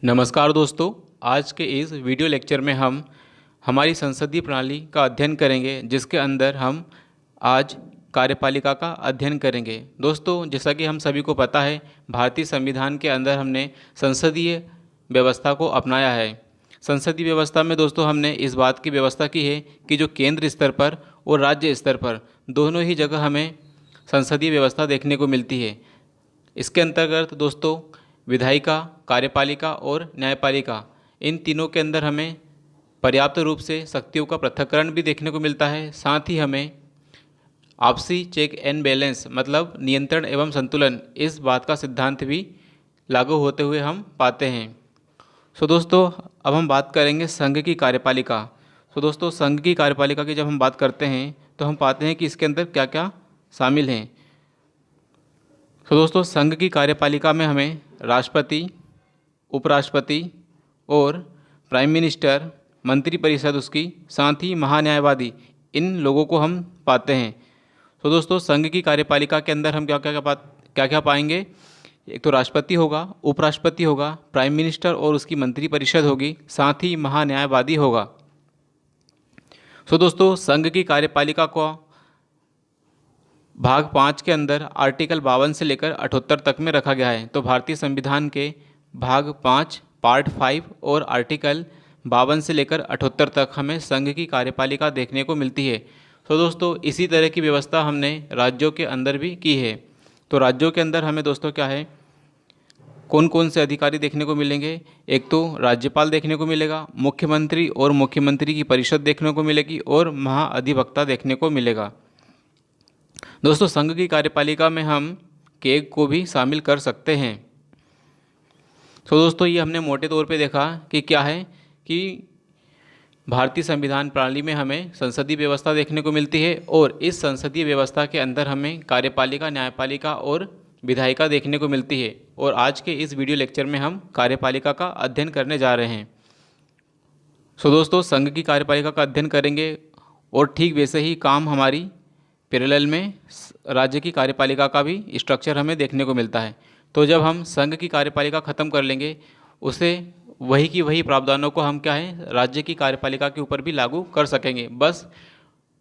नमस्कार दोस्तों। आज के इस वीडियो लेक्चर में हम हमारी संसदीय प्रणाली का अध्ययन करेंगे, जिसके अंदर हम आज कार्यपालिका का अध्ययन करेंगे। दोस्तों, जैसा कि हम सभी को पता है, भारतीय संविधान के अंदर हमने संसदीय व्यवस्था को अपनाया है। संसदीय व्यवस्था में दोस्तों हमने इस बात की व्यवस्था की है कि जो केंद्र स्तर पर और राज्य स्तर पर दोनों ही जगह हमें संसदीय व्यवस्था देखने को मिलती है। इसके अंतर्गत दोस्तों विधायिका, कार्यपालिका और न्यायपालिका, इन तीनों के अंदर हमें पर्याप्त रूप से शक्तियों का पृथक्करण भी देखने को मिलता है। साथ ही हमें आपसी चेक एंड बैलेंस मतलब नियंत्रण एवं संतुलन, इस बात का सिद्धांत भी लागू होते हुए हम पाते हैं। दोस्तों, अब हम बात करेंगे संघ की कार्यपालिका। दोस्तों, संघ की कार्यपालिका की जब हम बात करते हैं तो हम पाते हैं कि इसके अंदर क्या क्या शामिल हैं। दोस्तों, संघ की कार्यपालिका में हमें राष्ट्रपति, उपराष्ट्रपति और प्राइम मिनिस्टर, मंत्रिपरिषद उसकी, साथ ही महान्यायवादी, इन लोगों को हम पाते हैं। दोस्तों, संघ की कार्यपालिका के अंदर हम क्या क्या पाएंगे। एक तो राष्ट्रपति होगा, उपराष्ट्रपति होगा, प्राइम मिनिस्टर और उसकी मंत्रिपरिषद होगी, साथ ही महान्यायवादी होगा। दोस्तों, संघ की कार्यपालिका को भाग 5 के अंदर आर्टिकल 52 से लेकर 78 तक में रखा गया है। तो भारतीय संविधान के भाग 5 पार्ट 5 और आर्टिकल 52 से लेकर 78 तक हमें संघ की कार्यपालिका देखने को मिलती है। तो दोस्तों, इसी तरह की व्यवस्था हमने राज्यों के अंदर भी की है। तो राज्यों के अंदर हमें दोस्तों क्या है, कौन कौन से अधिकारी देखने को मिलेंगे। एक तो राज्यपाल देखने को मिलेगा, मुख्यमंत्री और मुख्यमंत्री की परिषद देखने को मिलेगी और महाअधिवक्ता देखने को मिलेगा। दोस्तों, संघ की कार्यपालिका में हम केग को भी शामिल कर सकते हैं। दोस्तों, ये हमने मोटे तौर पे देखा कि क्या है कि भारतीय संविधान प्रणाली में हमें संसदीय व्यवस्था देखने को मिलती है और इस संसदीय व्यवस्था के अंदर हमें कार्यपालिका, न्यायपालिका और विधायिका देखने को मिलती है। और आज के इस वीडियो लेक्चर में हम कार्यपालिका का अध्ययन करने जा रहे हैं। दोस्तों, संघ की कार्यपालिका का अध्ययन करेंगे और ठीक वैसे ही काम हमारी पैरेलल में राज्य की कार्यपालिका का भी स्ट्रक्चर हमें देखने को मिलता है। तो जब हम संघ की कार्यपालिका ख़त्म कर लेंगे, उसे वही की वही प्रावधानों को हम क्या है राज्य की कार्यपालिका के ऊपर भी लागू कर सकेंगे। बस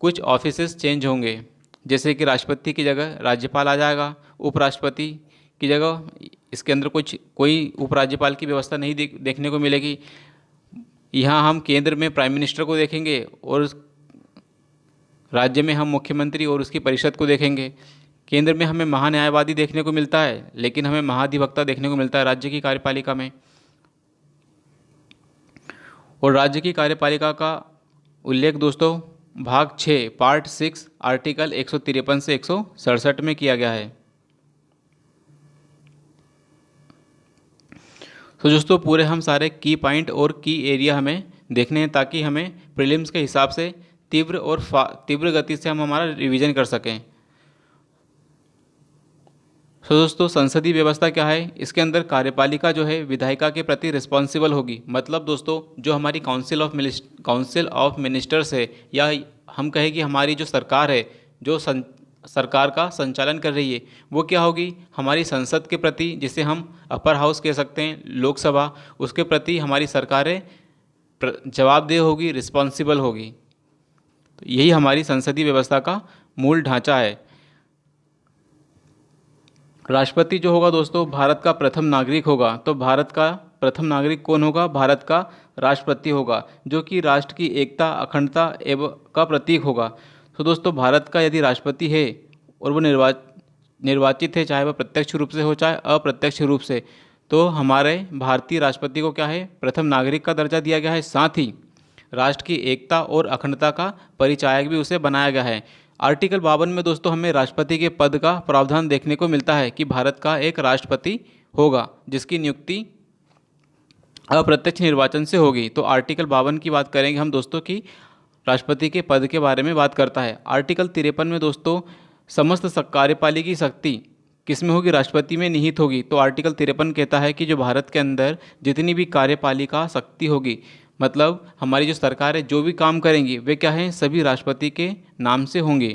कुछ ऑफिसेस चेंज होंगे, जैसे कि राष्ट्रपति की जगह राज्यपाल आ जाएगा, उपराष्ट्रपति की जगह इसके अंदर कोई उपराज्यपाल की व्यवस्था नहीं देखने को मिलेगी। यहाँ हम केंद्र में प्राइम मिनिस्टर को देखेंगे और राज्य में हम मुख्यमंत्री और उसकी परिषद को देखेंगे। केंद्र में हमें महान्यायवादी देखने को मिलता है, लेकिन हमें महाधिवक्ता देखने को मिलता है राज्य की कार्यपालिका में। और राज्य की कार्यपालिका का उल्लेख दोस्तों भाग 6 पार्ट 6 आर्टिकल 153 से 167 में किया गया है। तो दोस्तों, पूरे हम सारे की पॉइंट और की एरिया हमें देखने हैं, ताकि हमें प्रीलिम्स के हिसाब से तीव्र गति से हम हमारा रिवीजन कर सकें। दोस्तों, संसदीय व्यवस्था क्या है, इसके अंदर कार्यपालिका जो है विधायिका के प्रति रिस्पॉन्सिबल होगी। मतलब दोस्तों, जो हमारी काउंसिल ऑफ मिनिस्टर्स है, या हम कहें कि हमारी जो सरकार है, जो सरकार का संचालन कर रही है, वो क्या होगी, हमारी संसद के प्रति, जिसे हम अपर हाउस कह सकते हैं, लोकसभा, उसके प्रति हमारी सरकारें जवाबदेह होगी, रिस्पॉन्सिबल होगी। तो यही हमारी संसदीय व्यवस्था का मूल ढांचा है। राष्ट्रपति जो होगा दोस्तों, भारत का प्रथम नागरिक होगा। तो भारत का प्रथम नागरिक कौन होगा, भारत का राष्ट्रपति होगा, जो कि राष्ट्र की एकता, अखंडता एवं का प्रतीक होगा। तो दोस्तों, भारत का यदि राष्ट्रपति है और वो निर्वाचित है, चाहे वह प्रत्यक्ष रूप से हो चाहे अप्रत्यक्ष रूप से, तो हमारे भारतीय राष्ट्रपति को क्या है, प्रथम नागरिक का दर्जा दिया गया है। साथ ही राष्ट्र की एकता और अखंडता का परिचायक भी उसे बनाया गया है। आर्टिकल 52 में दोस्तों हमें राष्ट्रपति के पद का प्रावधान देखने को मिलता है कि भारत का एक राष्ट्रपति होगा, जिसकी नियुक्ति अप्रत्यक्ष निर्वाचन से होगी। तो आर्टिकल 52 की बात करेंगे हम दोस्तों की राष्ट्रपति के पद के बारे में बात करता है। आर्टिकल 53 में दोस्तों समस्त कार्यपालिका की शक्ति किस में होगी, राष्ट्रपति में निहित होगी। तो आर्टिकल 53 कहता है कि जो भारत के अंदर जितनी भी कार्यपालिका शक्ति होगी, मतलब हमारी जो सरकार है, जो भी काम करेंगी, वे क्या हैं, सभी राष्ट्रपति के नाम से होंगे।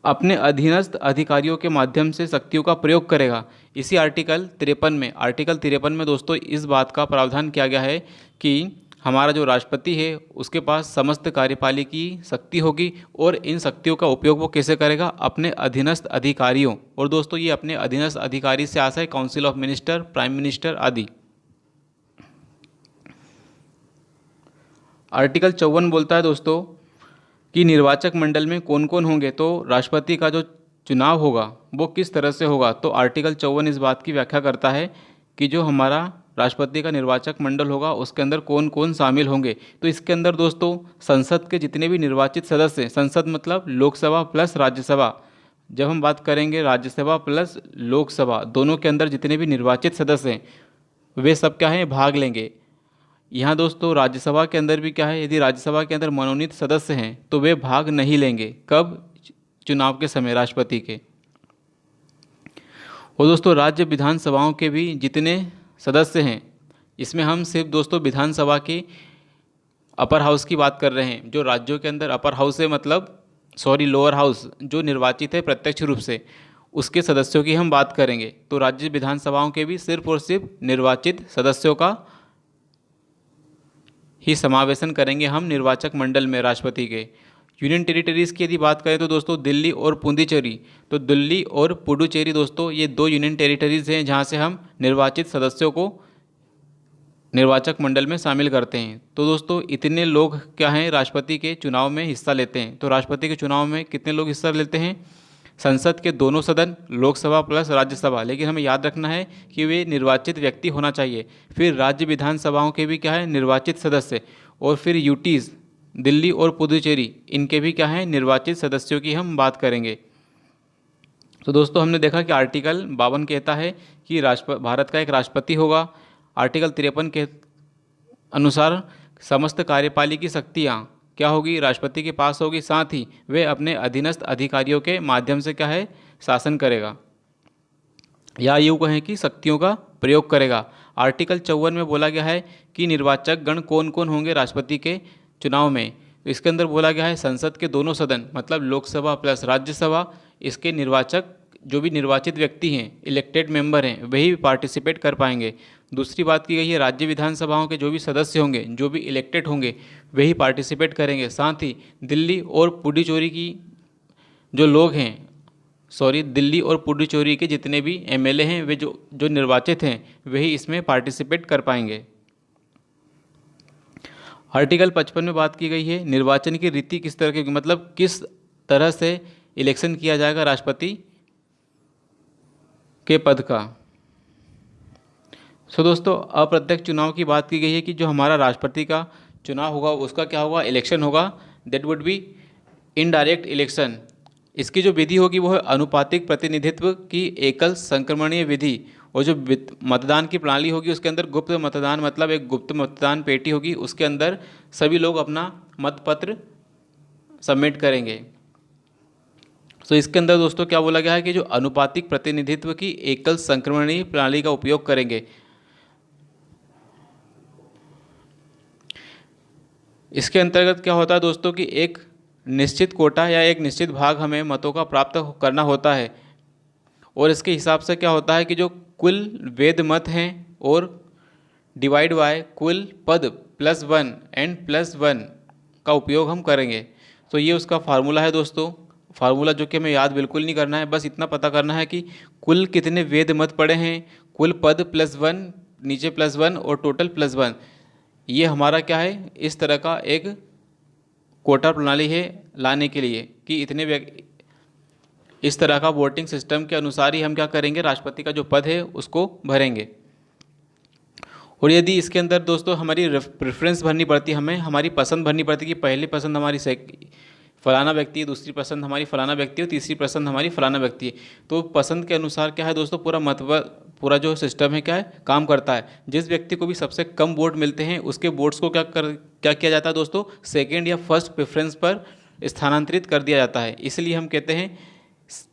अपने अधीनस्थ अधिकारियों के माध्यम से शक्तियों का प्रयोग करेगा। इसी आर्टिकल 53 में दोस्तों इस बात का प्रावधान किया गया है कि हमारा जो राष्ट्रपति है उसके पास समस्त कार्यपालिकी शक्ति होगी और इन शक्तियों का उपयोग वो कैसे करेगा, अपने अधीनस्थ अधिकारियों, और दोस्तों ये अपने अधीनस्थ अधिकारी से आशा है council of minister, prime minister आदि। आर्टिकल 54 बोलता है दोस्तों कि निर्वाचक मंडल में कौन कौन होंगे, तो राष्ट्रपति का जो चुनाव होगा वो किस तरह से होगा। तो आर्टिकल 54 इस बात की व्याख्या करता है कि जो हमारा राष्ट्रपति का निर्वाचक मंडल होगा उसके अंदर कौन कौन शामिल होंगे। तो इसके अंदर दोस्तों संसद के जितने भी निर्वाचित सदस्य, संसद मतलब लोकसभा प्लस राज्यसभा, जब हम बात करेंगे राज्यसभा प्लस लोकसभा दोनों के अंदर जितने भी निर्वाचित सदस्य हैं वे सब क्या है, भाग लेंगे। यहाँ दोस्तों राज्यसभा के अंदर भी क्या है, यदि राज्यसभा के अंदर मनोनीत सदस्य हैं तो वे भाग नहीं लेंगे। कब? चुनाव के समय राष्ट्रपति के। और दोस्तों राज्य विधानसभाओं के भी जितने सदस्य हैं, इसमें हम सिर्फ दोस्तों विधानसभा की अपर हाउस की बात कर रहे हैं। जो राज्यों के अंदर अपर हाउस है, मतलब लोअर हाउस जो निर्वाचित है प्रत्यक्ष रूप से, उसके सदस्यों की हम बात करेंगे। तो राज्य विधानसभाओं के भी सिर्फ और सिर्फ निर्वाचित सदस्यों का ही समावेशन करेंगे हम निर्वाचक मंडल में राष्ट्रपति के। यूनियन टेरिटरीज़ की यदि बात करें तो दोस्तों दिल्ली और पुडुचेरी, तो दिल्ली और पुडुचेरी दोस्तों ये दो यूनियन टेरिटरीज़ हैं जहाँ से हम निर्वाचित सदस्यों को निर्वाचक मंडल में शामिल करते हैं। तो दोस्तों इतने लोग क्या हैं, राष्ट्रपति के चुनाव में हिस्सा लेते हैं। तो राष्ट्रपति के चुनाव में कितने लोग हिस्सा लेते हैं? संसद के दोनों सदन, लोकसभा प्लस राज्यसभा, लेकिन हमें याद रखना है कि वे निर्वाचित व्यक्ति होना चाहिए। फिर राज्य विधानसभाओं के भी क्या है, निर्वाचित सदस्य, और फिर यूटीज़ दिल्ली और पुडुचेरी इनके भी क्या है, निर्वाचित सदस्यों की हम बात करेंगे। तो दोस्तों हमने देखा कि आर्टिकल 52 कहता है कि भारत का एक राष्ट्रपति होगा। आर्टिकल 53 के अनुसार समस्त कार्यपालिकी शक्तियाँ क्या होगी, राष्ट्रपति के पास होगी, साथ ही वे अपने अधीनस्थ अधिकारियों के माध्यम से क्या है, शासन करेगा, या यूँ कहें कि शक्तियों का प्रयोग करेगा। आर्टिकल 54 में बोला गया है कि निर्वाचक गण कौन कौन होंगे राष्ट्रपति के चुनाव में। तो इसके अंदर बोला गया है संसद के दोनों सदन मतलब लोकसभा प्लस राज्यसभा, इसके निर्वाचक जो भी निर्वाचित व्यक्ति हैं, इलेक्टेड मेंबर हैं, वही पार्टिसिपेट कर पाएंगे। दूसरी बात की गई है राज्य विधानसभाओं के जो भी सदस्य होंगे, जो भी इलेक्टेड होंगे, वही पार्टिसिपेट करेंगे। साथ ही दिल्ली और पुडुचेरी की जो लोग हैं, दिल्ली और पुडुचेरी के जितने भी एमएलए हैं, वे जो निर्वाचित हैं वही इसमें पार्टिसिपेट कर पाएंगे। आर्टिकल 55 में बात की गई है निर्वाचन की रीति किस तरह की, मतलब किस तरह से इलेक्शन किया जाएगा राष्ट्रपति के पद का। दोस्तों अप्रत्यक्ष चुनाव की बात की गई है कि जो हमारा राष्ट्रपति का चुनाव होगा उसका क्या होगा, इलेक्शन होगा, that would be indirect election. इसकी जो विधि होगी वो है अनुपातिक प्रतिनिधित्व की एकल संक्रमणीय विधि, और जो मतदान की प्रणाली होगी उसके अंदर गुप्त मतदान, मतलब एक गुप्त मतदान पेटी होगी, उसके अंदर सभी लोग अपना मतपत्र सबमिट करेंगे। तो इसके अंदर दोस्तों क्या बोला गया है कि जो अनुपातिक प्रतिनिधित्व की एकल संक्रमणीय प्रणाली का उपयोग करेंगे। इसके अंतर्गत क्या होता है दोस्तों कि एक निश्चित कोटा या एक निश्चित भाग हमें मतों का प्राप्त करना होता है, और इसके हिसाब से क्या होता है कि जो कुल वैध मत हैं और डिवाइड बाय कुल पद +1 एंड +1 का उपयोग हम करेंगे। तो ये उसका फार्मूला है दोस्तों, फार्मूला जो कि हमें याद बिल्कुल नहीं करना है, बस इतना पता करना है कि कुल कितने वैध मत पड़े हैं, कुल पद +1, नीचे +1 और टोटल +1। ये हमारा क्या है, इस तरह का एक कोटा प्रणाली है लाने के लिए कि इस तरह का वोटिंग सिस्टम के अनुसार ही हम क्या करेंगे, राष्ट्रपति का जो पद है उसको भरेंगे। और यदि इसके अंदर दोस्तों हमारी प्रेफरेंस भरनी पड़ती है, हमें हमारी पसंद भरनी पड़ती है कि पहली पसंद हमारी फलाना व्यक्ति है, दूसरी पसंद हमारी फलाना व्यक्ति है, तीसरी पसंद हमारी फलाना व्यक्ति है। तो पसंद के अनुसार क्या है दोस्तों, पूरा जो सिस्टम है क्या है, काम करता है। जिस व्यक्ति को भी सबसे कम वोट मिलते हैं उसके वोट्स को क्या किया जाता है दोस्तों, सेकेंड या फर्स्ट प्रेफरेंस पर स्थानांतरित कर दिया जाता है। इसलिए हम कहते हैं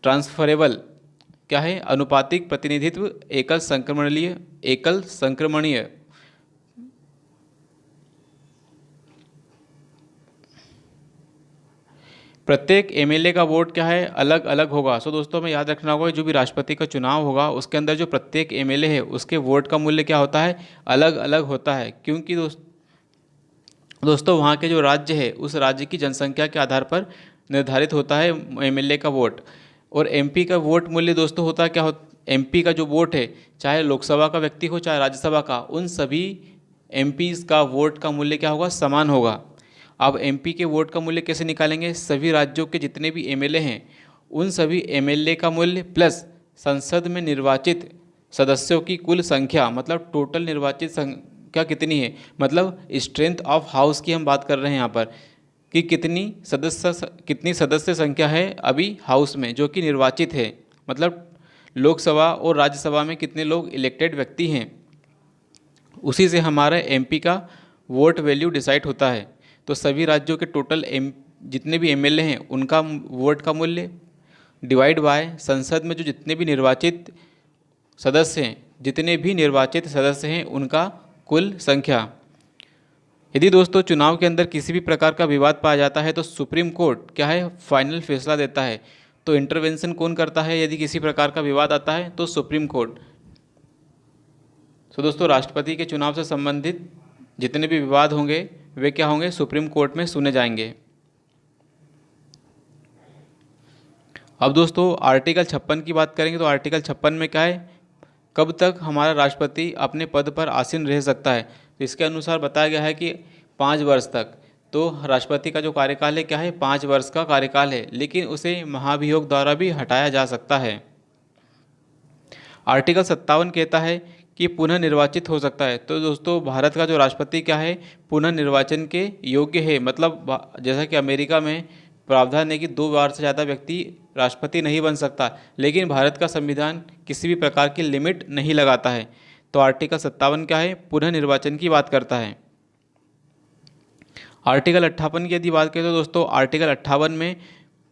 ट्रांसफरेबल क्या है, अनुपातिक प्रतिनिधित्व एकल संक्रमणीय। प्रत्येक एमएलए का वोट क्या है, अलग अलग होगा। सो दोस्तों हमें याद रखना होगा, जो भी राष्ट्रपति का चुनाव होगा उसके अंदर जो प्रत्येक एमएलए है उसके वोट का मूल्य क्या होता है, अलग अलग होता है। क्योंकि दोस्तों वहाँ के जो राज्य है उस राज्य की जनसंख्या के आधार पर निर्धारित होता है एमएलए का वोट। और एमपी का वोट मूल्य दोस्तों होता क्या हो, एमपी का जो वोट है, चाहे लोकसभा का व्यक्ति हो चाहे राज्यसभा का, उन सभी एमपीज़ का वोट का मूल्य क्या होगा, समान होगा। अब एमपी के वोट का मूल्य कैसे निकालेंगे, सभी राज्यों के जितने भी एमएलए हैं उन सभी एमएलए का मूल्य प्लस संसद में निर्वाचित सदस्यों की कुल संख्या, मतलब टोटल निर्वाचित संख्या कितनी है, मतलब स्ट्रेंथ ऑफ हाउस की हम बात कर रहे हैं यहाँ पर, कि कितनी सदस्य संख्या है अभी हाउस में जो कि निर्वाचित है, मतलब लोकसभा और राज्यसभा में कितने लोग इलेक्टेड व्यक्ति हैं, उसी से हमारा एमपी का वोट वैल्यू डिसाइड होता है। तो सभी राज्यों के टोटल जितने भी एमएलए हैं उनका वोट का मूल्य डिवाइड बाय संसद में जो जितने भी निर्वाचित सदस्य हैं, जितने भी निर्वाचित सदस्य हैं उनका कुल संख्या। यदि दोस्तों चुनाव के अंदर किसी भी प्रकार का विवाद पाया जाता है तो सुप्रीम कोर्ट क्या है, फाइनल फैसला देता है। तो इंटरवेंशन कौन करता है यदि किसी प्रकार का विवाद आता है, तो सुप्रीम कोर्ट। तो दोस्तों राष्ट्रपति के चुनाव से संबंधित जितने भी विवाद होंगे वे क्या होंगे, सुप्रीम कोर्ट में सुने जाएंगे। अब दोस्तों आर्टिकल 56 की बात करेंगे। तो आर्टिकल 56 में क्या है, कब तक हमारा राष्ट्रपति अपने पद पर आसीन रह सकता है। तो इसके अनुसार बताया गया है कि 5 वर्ष तक। तो राष्ट्रपति का जो कार्यकाल है क्या है, 5 वर्ष का कार्यकाल है, लेकिन उसे महाभियोग द्वारा भी हटाया जा सकता है। आर्टिकल 57 कहता है कि पुनः निर्वाचित हो सकता है। तो दोस्तों भारत का जो राष्ट्रपति क्या है, पुनः निर्वाचन के योग्य है। मतलब जैसा कि अमेरिका में प्रावधान है कि 2 बार से ज़्यादा व्यक्ति राष्ट्रपति नहीं बन सकता, लेकिन भारत का संविधान किसी भी प्रकार की लिमिट नहीं लगाता है। तो आर्टिकल 57 क्या है, पुनः निर्वाचन की बात करता है। आर्टिकल 58 की यदि बात करें तो दोस्तों आर्टिकल 58 में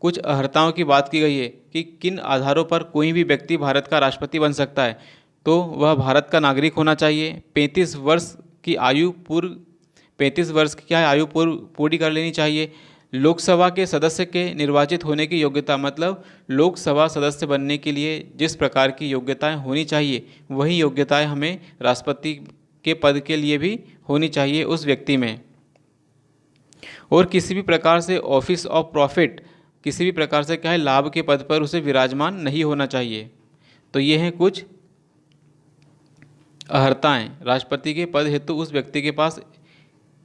कुछ अर्हताओं की बात की गई है कि किन आधारों पर कोई भी व्यक्ति भारत का राष्ट्रपति बन सकता है। तो वह भारत का नागरिक होना चाहिए, 35 वर्ष की आयु पूरी कर लेनी चाहिए। लोकसभा के सदस्य के निर्वाचित होने की योग्यता, मतलब लोकसभा सदस्य बनने के लिए जिस प्रकार की योग्यताएं होनी चाहिए वही योग्यताएं हमें राष्ट्रपति के पद के लिए भी होनी चाहिए उस व्यक्ति में। और किसी भी प्रकार से ऑफिस ऑफ प्रॉफिट, किसी भी प्रकार से क्या है, लाभ के पद पर उसे विराजमान नहीं होना चाहिए। तो ये हैं कुछ अर्हताएं, राष्ट्रपति के पद हेतु उस व्यक्ति के पास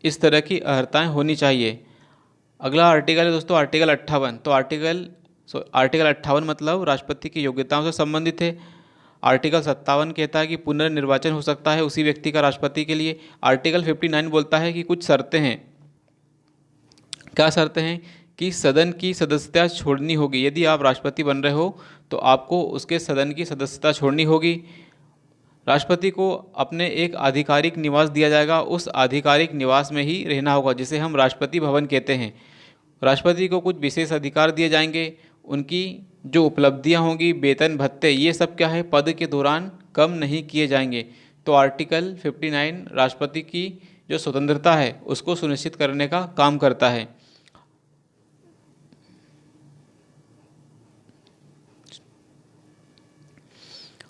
इस तरह की अर्हताएं होनी चाहिए। अगला आर्टिकल है दोस्तों आर्टिकल 58। तो आर्टिकल 58 मतलब राष्ट्रपति की योग्यताओं से संबंधित है। आर्टिकल 57 कहता है कि पुनर्निर्वाचन हो सकता है उसी व्यक्ति का राष्ट्रपति के लिए। आर्टिकल 59 बोलता है कि कुछ शर्तें हैं। क्या शर्तें हैं, कि सदन की सदस्यता छोड़नी होगी। यदि आप राष्ट्रपति बन रहे हो तो आपको उसके सदन की सदस्यता छोड़नी होगी। राष्ट्रपति को अपने एक आधिकारिक निवास दिया जाएगा, उस आधिकारिक निवास में ही रहना होगा, जिसे हम राष्ट्रपति भवन कहते हैं। राष्ट्रपति को कुछ विशेष अधिकार दिए जाएंगे, उनकी जो उपलब्धियां होंगी, वेतन भत्ते, ये सब क्या है, पद के दौरान कम नहीं किए जाएंगे। तो आर्टिकल 59 राष्ट्रपति की जो स्वतंत्रता है उसको सुनिश्चित करने का काम करता है।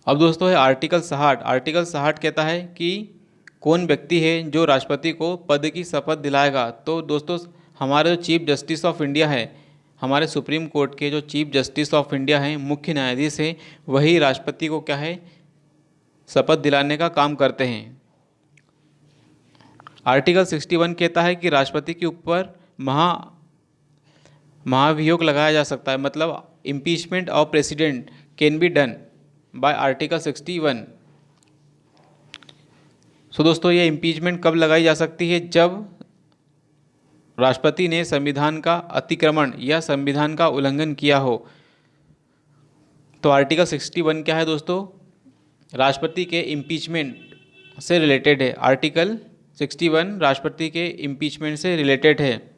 अब दोस्तों है आर्टिकल 60। आर्टिकल 60 कहता है कि कौन व्यक्ति है जो राष्ट्रपति को पद की शपथ दिलाएगा। तो दोस्तों हमारे जो चीफ जस्टिस ऑफ इंडिया है, हमारे सुप्रीम कोर्ट के जो चीफ जस्टिस ऑफ इंडिया हैं, मुख्य न्यायाधीश हैं, वही राष्ट्रपति को क्या है, शपथ दिलाने का काम करते हैं। आर्टिकल 61 कहता है कि राष्ट्रपति के ऊपर महाभियोग लगाया जा सकता है, मतलब impeachment of president can be done by article 61। सो दोस्तों ये इम्पीचमेंट कब लगाई जा सकती है, जब राष्ट्रपति ने संविधान का अतिक्रमण या संविधान का उल्लंघन किया हो। तो आर्टिकल 61 क्या है दोस्तों, राष्ट्रपति के इम्पीचमेंट से रिलेटेड है। आर्टिकल 61 राष्ट्रपति के इम्पीचमेंट से रिलेटेड है।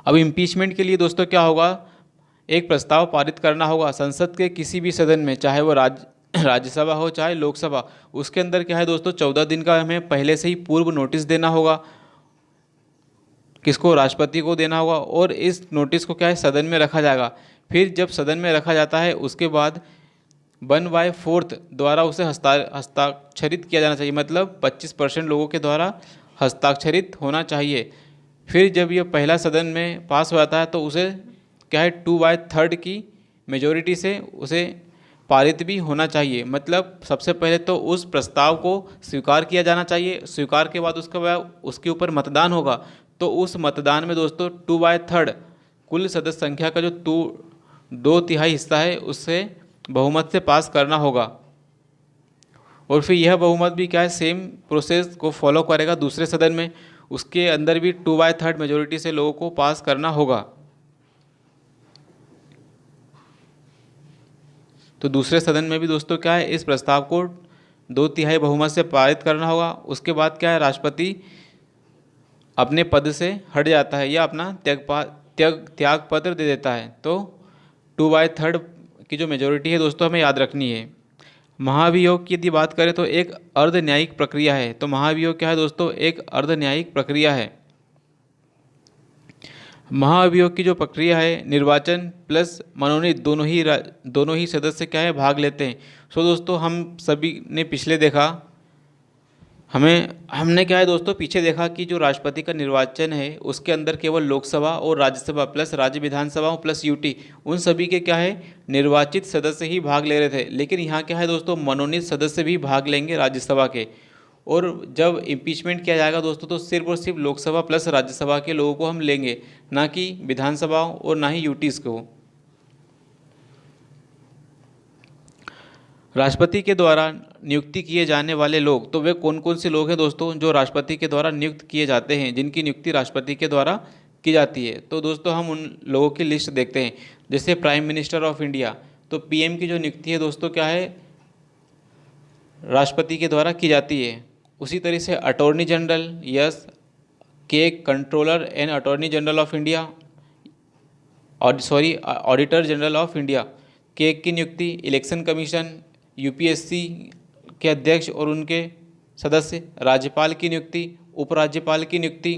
अब इम्पीचमेंट के लिए दोस्तों क्या होगा, एक प्रस्ताव पारित करना होगा संसद के किसी भी सदन में, चाहे वो राज्यसभा हो चाहे लोकसभा। उसके अंदर क्या है दोस्तों, 14 दिन का हमें पहले से ही पूर्व नोटिस देना होगा। किसको, राष्ट्रपति को देना होगा और इस नोटिस को क्या है, सदन में रखा जाएगा। फिर जब सदन में रखा जाता है उसके बाद 1/4 द्वारा उसे हस्ताक्षरित किया जाना चाहिए, मतलब 25% लोगों के द्वारा हस्ताक्षरित होना चाहिए। फिर जब ये पहला सदन में पास हो जाता है तो उसे क्या है, 2/3 की मेजोरिटी से उसे पारित भी होना चाहिए। मतलब सबसे पहले तो उस प्रस्ताव को स्वीकार किया जाना चाहिए, स्वीकार के बाद उसके ऊपर मतदान होगा। तो उस मतदान में दोस्तों 2/3 कुल सदस्य संख्या का जो 2/3 हिस्सा है उससे बहुमत से पास करना होगा। और फिर यह बहुमत भी क्या है, सेम प्रोसेस को फॉलो करेगा दूसरे सदन में, उसके अंदर भी 2/3 मेजोरिटी से लोगों को पास करना होगा। तो दूसरे सदन में भी दोस्तों क्या है, इस प्रस्ताव को 2/3 बहुमत से पारित करना होगा। उसके बाद क्या है, राष्ट्रपति अपने पद से हट जाता है या अपना त्याग पत्र दे देता है। तो 2/3 की जो मेजोरिटी है दोस्तों हमें याद रखनी है। महाभियोग की यदि बात करें तो एक अर्ध न्यायिक प्रक्रिया है। तो महाभियोग क्या है दोस्तों, एक अर्ध न्यायिक प्रक्रिया है। महाअभियोग की जो प्रक्रिया है, निर्वाचन प्लस मनोनीत दोनों ही सदस्य क्या है, भाग लेते हैं। सो दोस्तों हम सभी ने पिछले देखा, हमने क्या है दोस्तों पीछे देखा कि जो राष्ट्रपति का निर्वाचन है उसके अंदर केवल लोकसभा और राज्यसभा प्लस राज्य विधानसभाओं प्लस यूटी, उन सभी के क्या है, निर्वाचित सदस्य ही भाग ले रहे थे। लेकिन यहाँ क्या है दोस्तों, मनोनीत सदस्य भी भाग लेंगे राज्यसभा के। और जब इम्पीचमेंट किया जाएगा दोस्तों तो सिर्फ और सिर्फ लोकसभा प्लस राज्यसभा के लोगों को हम लेंगे, ना कि विधानसभाओं और ना ही यूटीज़ को। राष्ट्रपति के द्वारा नियुक्ति किए जाने वाले लोग, तो वे कौन कौन से लोग हैं दोस्तों जो राष्ट्रपति के द्वारा नियुक्त किए जाते हैं, जिनकी नियुक्ति राष्ट्रपति के द्वारा की जाती है। तो दोस्तों हम उन लोगों की लिस्ट देखते हैं। जैसे प्राइम मिनिस्टर ऑफ इंडिया, तो पीएम की जो नियुक्ति है दोस्तों क्या है, राष्ट्रपति के द्वारा की जाती है। उसी तरह से अटॉर्नी जनरल, यस के controller and attorney general of India, और ऑडिटर जनरल ऑफ इंडिया के की नियुक्ति, इलेक्शन कमीशन, यूपीएससी के अध्यक्ष और उनके सदस्य, राज्यपाल की नियुक्ति, उपराज्यपाल की नियुक्ति।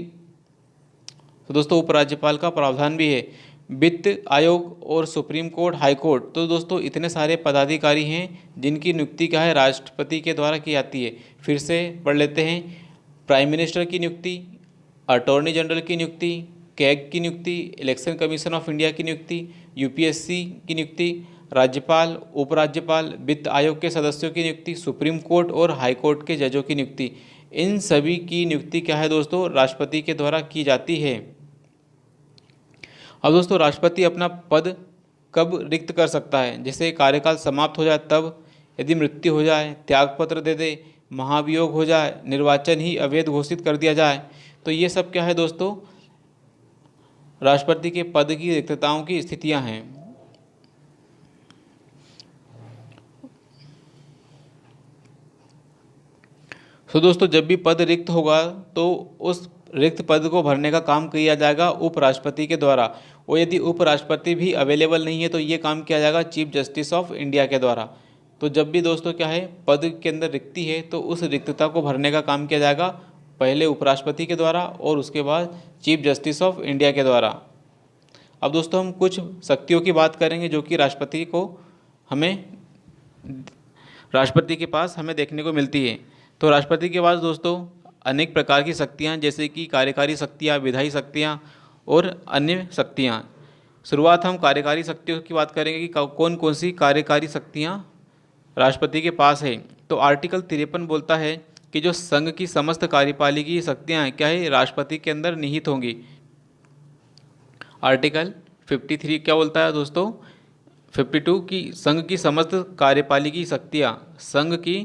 तो दोस्तों उपराज्यपाल का प्रावधान भी है, वित्त आयोग और सुप्रीम कोर्ट, हाई कोर्ट। तो दोस्तों इतने सारे पदाधिकारी हैं जिनकी नियुक्ति क्या है, राष्ट्रपति के द्वारा की जाती है। फिर से पढ़ लेते हैं, प्राइम मिनिस्टर की नियुक्ति, अटॉर्नी जनरल की नियुक्ति, कैग की नियुक्ति, इलेक्शन कमीशन ऑफ इंडिया की नियुक्ति, यूपीएससी की नियुक्ति, राज्यपाल, उपराज्यपाल, वित्त आयोग के सदस्यों की नियुक्ति, सुप्रीम कोर्ट और हाई कोर्ट के जजों की नियुक्ति। इन सभी की नियुक्ति क्या है दोस्तों, राष्ट्रपति के द्वारा की जाती है। अब दोस्तों राष्ट्रपति अपना पद कब रिक्त कर सकता है, जैसे कार्यकाल समाप्त हो जाए तब, यदि मृत्यु हो जाए, त्यागपत्र दे दे, महाभियोग हो जाए, निर्वाचन ही अवैध घोषित कर दिया जाए। तो ये सब क्या है दोस्तों, राष्ट्रपति के पद की रिक्तताओं की स्थितियां हैं। तो दोस्तों जब भी पद रिक्त होगा तो उस रिक्त पद को भरने का काम किया जाएगा उपराष्ट्रपति के द्वारा। और यदि उपराष्ट्रपति भी अवेलेबल नहीं है तो ये काम किया जाएगा चीफ जस्टिस ऑफ इंडिया के द्वारा। तो जब भी दोस्तों क्या है, पद के अंदर रिक्ति है तो उस रिक्तता को भरने का काम किया जाएगा पहले उपराष्ट्रपति के द्वारा और उसके बाद चीफ जस्टिस ऑफ इंडिया के द्वारा। अब दोस्तों हम कुछ शक्तियों की बात करेंगे जो कि राष्ट्रपति के पास हमें देखने को मिलती है। तो राष्ट्रपति के पास दोस्तों अनेक प्रकार की शक्तियाँ, जैसे कि कार्यकारी शक्तियाँ, विधायी शक्तियाँ और अन्य शक्तियाँ। शुरुआत हम कार्यकारी शक्तियों की बात करेंगे कि कौन कौन सी कार्यकारी शक्तियाँ राष्ट्रपति के पास है। तो आर्टिकल 53 बोलता है कि जो संघ की समस्त कार्यपालिकी शक्तियाँ क्या है, राष्ट्रपति के अंदर निहित होंगी। आर्टिकल 53 क्या बोलता है दोस्तों, 52 की संघ की समस्त कार्यपालिकी शक्तियाँ, संघ की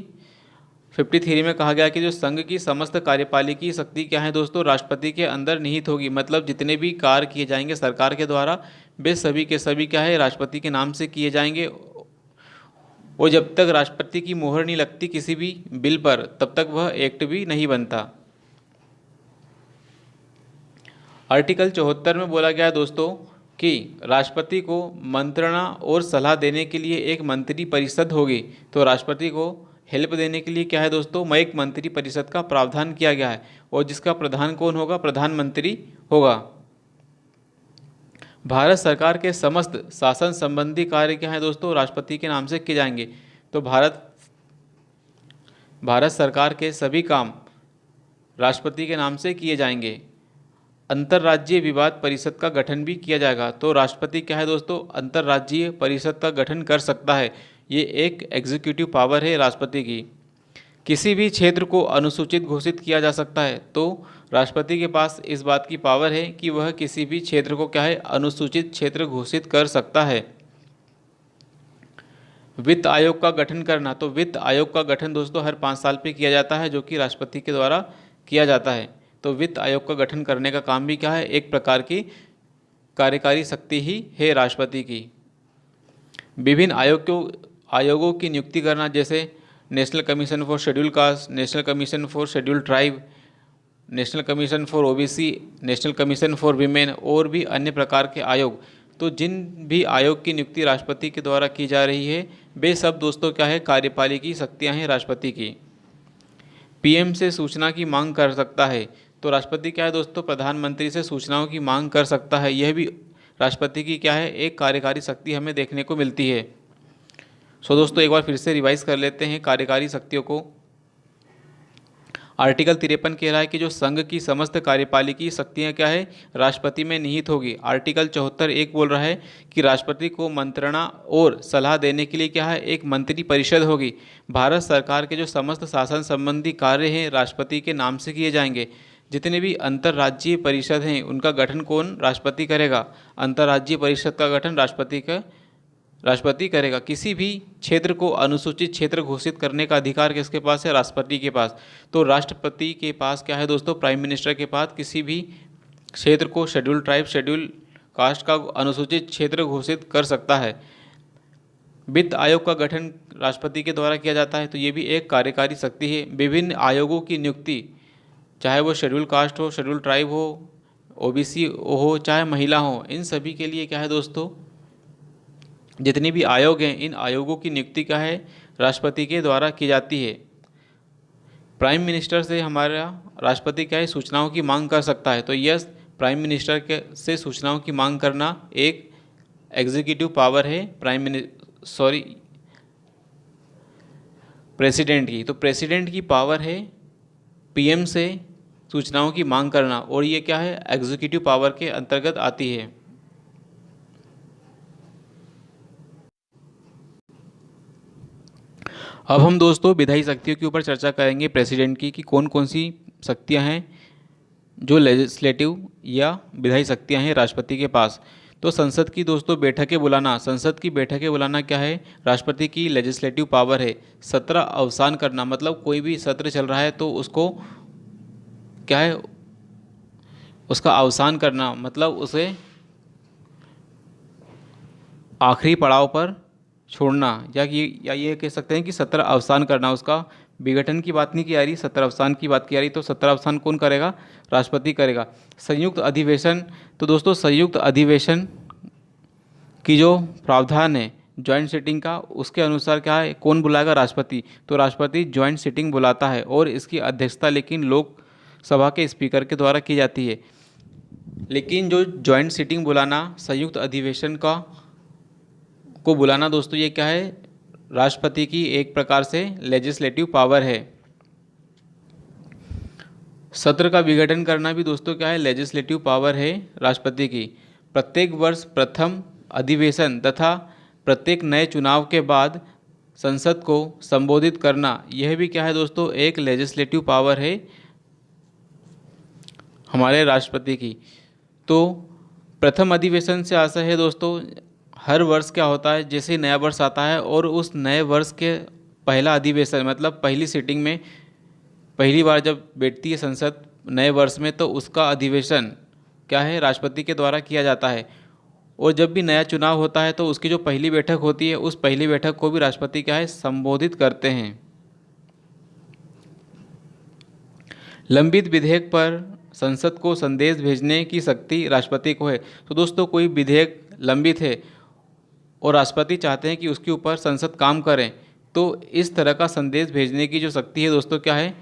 53 में कहा गया कि जो संघ की समस्त कार्यपालिकी शक्ति क्या है दोस्तों, राष्ट्रपति के अंदर निहित होगी। मतलब जितने भी कार्य किए जाएंगे सरकार के द्वारा वे सभी के सभी क्या है, राष्ट्रपति के नाम से किए जाएंगे। और जब तक राष्ट्रपति की मोहर नहीं लगती किसी भी बिल पर तब तक वह एक्ट भी नहीं बनता। आर्टिकल 74 में बोला गया है दोस्तों कि राष्ट्रपति को मंत्रणा और सलाह देने के लिए एक मंत्री परिषद होगी। तो राष्ट्रपति को हेल्प देने के लिए क्या है दोस्तों, एक मंत्री परिषद का प्रावधान किया गया है और जिसका प्रधान कौन होगा, प्रधानमंत्री होगा। भारत सरकार के समस्त शासन संबंधी कार्य क्या है दोस्तों, राष्ट्रपति के नाम से किए जाएंगे। तो भारत सरकार के सभी काम राष्ट्रपति के नाम से किए जाएंगे। अंतर्राज्यीय विवाद परिषद का गठन भी किया जाएगा। तो राष्ट्रपति क्या है दोस्तों, अंतर्राज्यीय परिषद का गठन कर सकता है। ये एक एग्जीक्यूटिव पावर है राष्ट्रपति की। किसी भी क्षेत्र को अनुसूचित घोषित किया जा सकता है। तो राष्ट्रपति के पास इस बात की पावर है कि वह किसी भी क्षेत्र को क्या है, अनुसूचित क्षेत्र घोषित कर सकता है। वित्त आयोग का गठन करना, तो वित्त आयोग का गठन दोस्तों हर 5 साल पे किया जाता है, जो कि राष्ट्रपति के द्वारा किया जाता है। तो वित्त आयोग का गठन करने का काम भी क्या है, एक प्रकार की कार्यकारी शक्ति ही है राष्ट्रपति की। विभिन्न आयोगों की नियुक्ति करना, जैसे national commission for schedule caste, national commission for schedule tribe, national commission for OBC, national commission for women और भी अन्य प्रकार के आयोग। तो जिन भी आयोग की नियुक्ति राष्ट्रपति के द्वारा की जा रही है, वे सब दोस्तों क्या है, कार्यपालिकी शक्तियां हैं राष्ट्रपति की। पीएम से सूचना की मांग कर सकता है। तो राष्ट्रपति क्या है दोस्तों, प्रधानमंत्री से सूचनाओं की मांग कर सकता है। यह भी राष्ट्रपति की क्या है, एक कार्यकारी शक्ति हमें देखने को मिलती है। सो दोस्तों एक बार फिर से रिवाइज कर लेते हैं कार्यकारी शक्तियों को। आर्टिकल 53 कह रहा है कि जो संघ की समस्त कार्यपालिकी शक्तियां क्या है, राष्ट्रपति में निहित होगी। आर्टिकल 74 एक बोल रहा है कि राष्ट्रपति को मंत्रणा और सलाह देने के लिए क्या है, एक मंत्री परिषद होगी। भारत सरकार के जो समस्त शासन संबंधी कार्य हैं राष्ट्रपति के नाम से किए जाएंगे। जितने भी अंतर्राज्यीय परिषद हैं उनका गठन कौन, राष्ट्रपति करेगा। अंतर्राज्यीय परिषद का गठन राष्ट्रपति करेगा। किसी भी क्षेत्र को अनुसूचित क्षेत्र घोषित करने का अधिकार किसके पास है, राष्ट्रपति के पास। तो राष्ट्रपति के पास क्या है दोस्तों, प्राइम मिनिस्टर के पास किसी भी क्षेत्र को शेड्यूल ट्राइब, शेड्यूल कास्ट का अनुसूचित क्षेत्र घोषित कर सकता है। वित्त आयोग का गठन राष्ट्रपति के द्वारा किया जाता है। तो ये भी एक कार्यकारी शक्ति है। विभिन्न आयोगों की नियुक्ति, चाहे वो शेड्यूल कास्ट हो, शेड्यूल ट्राइब हो, ओबीसी हो, चाहे महिला हो, इन सभी के लिए क्या है दोस्तों, जितने भी आयोग हैं इन आयोगों की नियुक्ति क्या है, राष्ट्रपति के द्वारा की जाती है। प्राइम मिनिस्टर से हमारा राष्ट्रपति क्या है, सूचनाओं की मांग कर सकता है। तो यस, प्राइम मिनिस्टर के से सूचनाओं की मांग करना एक एग्जीक्यूटिव पावर है प्रेसिडेंट की। तो प्रेसिडेंट की पावर है पीएम से सूचनाओं की मांग करना, और ये क्या है, एग्जीक्यूटिव पावर के अंतर्गत आती है। अब हम दोस्तों विधायी शक्तियों के ऊपर चर्चा करेंगे प्रेसिडेंट की, कि कौन कौन सी शक्तियां हैं जो लेजिस्लेटिव या विधायी शक्तियां हैं राष्ट्रपति के पास। तो संसद की दोस्तों बैठकें बुलाना, संसद की बैठकें बुलाना क्या है, राष्ट्रपति की लेजिस्लेटिव पावर है। सत्र अवसान करना, मतलब कोई भी सत्र चल रहा है तो उसको क्या है, उसका अवसान करना, मतलब उसे आखिरी पड़ाव पर छोड़ना, या ये कह सकते हैं कि सत्र अवसान करना। उसका विघटन की बात नहीं की जा रही, सत्र अवसान की बात की जा रही। तो सत्र अवसान कौन करेगा, राष्ट्रपति करेगा। संयुक्त अधिवेशन, तो दोस्तों संयुक्त अधिवेशन की जो प्रावधान है ज्वाइंट सिटिंग का, उसके अनुसार क्या है, कौन बुलाएगा, राष्ट्रपति। तो राष्ट्रपति ज्वाइंट सिटिंग बुलाता है और इसकी अध्यक्षता लेकिन लोकसभा के स्पीकर के द्वारा की जाती है। लेकिन जो ज्वाइंट सिटिंग बुलाना, संयुक्त अधिवेशन को बुलाना दोस्तों, ये क्या है, राष्ट्रपति की एक प्रकार से लेजिस्लेटिव पावर है। सत्र का विघटन करना भी दोस्तों क्या है, लेजिस्लेटिव पावर है राष्ट्रपति की। प्रत्येक वर्ष प्रथम अधिवेशन तथा प्रत्येक नए चुनाव के बाद संसद को संबोधित करना, यह भी क्या है दोस्तों, एक लेजिस्लेटिव पावर है हमारे राष्ट्रपति की। तो प्रथम अधिवेशन से आशा है दोस्तों, हर वर्ष क्या होता है, जैसे नया वर्ष आता है और उस नए वर्ष के पहला अधिवेशन, मतलब पहली सीटिंग में पहली बार जब बैठती है संसद नए वर्ष में, तो उसका अधिवेशन क्या है, राष्ट्रपति के द्वारा किया जाता है। और जब भी नया चुनाव होता है तो उसकी जो पहली बैठक होती है, उस पहली बैठक को भी राष्ट्रपति क्या है, संबोधित करते हैं। लंबित विधेयक पर संसद को संदेश भेजने की शक्ति राष्ट्रपति को है। तो दोस्तों कोई विधेयक लंबित है और राष्ट्रपति चाहते हैं कि उसके ऊपर संसद काम करें, तो इस तरह का संदेश भेजने की जो शक्ति है दोस्तों क्या है,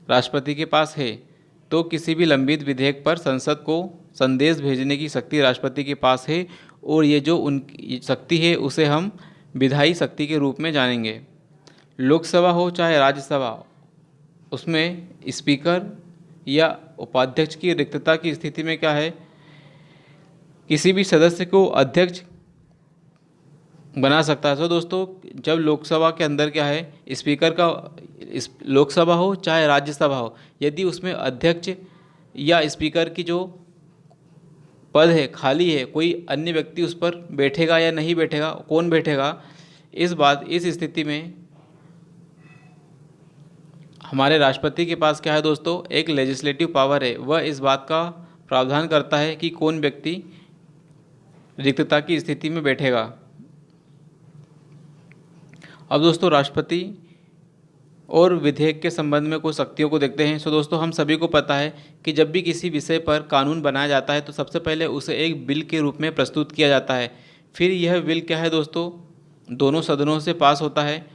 राष्ट्रपति के पास है। तो किसी भी लंबित विधेयक पर संसद को संदेश भेजने की शक्ति राष्ट्रपति के पास है, और ये जो उनकी शक्ति है उसे हम विधायी शक्ति के रूप में जानेंगे। लोकसभा हो चाहे राज्यसभा, उसमें स्पीकर या उपाध्यक्ष की रिक्तता की स्थिति में क्या है, किसी भी सदस्य को अध्यक्ष बना सकता है। तो दोस्तों जब लोकसभा के अंदर क्या है, स्पीकर का, लोकसभा हो चाहे राज्यसभा हो, यदि उसमें अध्यक्ष या स्पीकर की जो पद है खाली है, कोई अन्य व्यक्ति उस पर बैठेगा या नहीं बैठेगा, कौन बैठेगा, इस स्थिति में हमारे राष्ट्रपति के पास क्या है दोस्तों, एक लेजिस्लेटिव पावर है। वह इस बात का प्रावधान करता है कि कौन व्यक्ति रिक्तता की स्थिति में बैठेगा। अब दोस्तों राष्ट्रपति और विधेयक के संबंध में कुछ शक्तियों को देखते हैं। सो दोस्तों हम सभी को पता है कि जब भी किसी विषय पर कानून बनाया जाता है तो सबसे पहले उसे एक बिल के रूप में प्रस्तुत किया जाता है। फिर यह बिल क्या है दोस्तों, दोनों सदनों से पास होता है,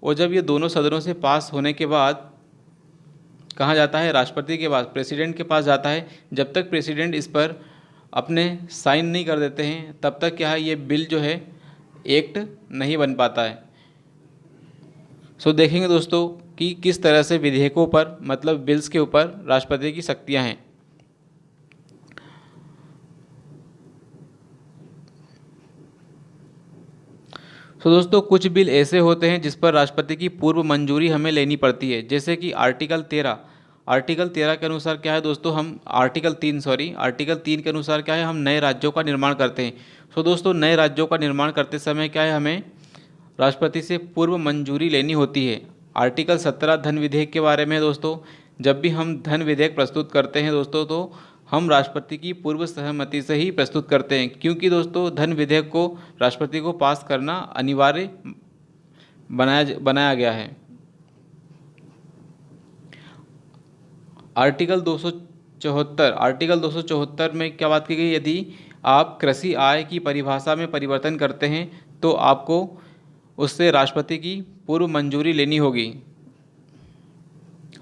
और जब ये दोनों सदनों से पास होने के बाद कहाँ जाता है, राष्ट्रपति के पास, प्रेसिडेंट के पास जाता है। जब तक प्रेसिडेंट इस पर अपने साइन नहीं कर देते हैं तब तक क्या है, ये बिल जो है एक्ट नहीं बन पाता है। सो देखेंगे दोस्तों कि किस तरह से विधेयकों पर, मतलब बिल्स के ऊपर राष्ट्रपति की शक्तियां हैं। सो दोस्तों कुछ बिल ऐसे होते हैं जिस पर राष्ट्रपति की पूर्व मंजूरी हमें लेनी पड़ती है, जैसे कि आर्टिकल 13 के अनुसार क्या है दोस्तों, हम आर्टिकल 3 के अनुसार क्या है, हम नए राज्यों का निर्माण करते हैं। सो दोस्तों नए राज्यों का निर्माण करते समय क्या है, हमें राष्ट्रपति से पूर्व मंजूरी लेनी होती है। आर्टिकल 17 धन विधेयक के बारे में दोस्तों, जब भी हम धन विधेयक प्रस्तुत करते हैं दोस्तों, तो हम राष्ट्रपति की पूर्व सहमति से ही प्रस्तुत करते हैं, क्योंकि दोस्तों धन विधेयक को राष्ट्रपति को पास करना अनिवार्य बनाया गया है। आर्टिकल 274 में क्या बात की गई, यदि आप कृषि आय की परिभाषा में परिवर्तन करते हैं तो आपको उससे राष्ट्रपति की पूर्व मंजूरी लेनी होगी।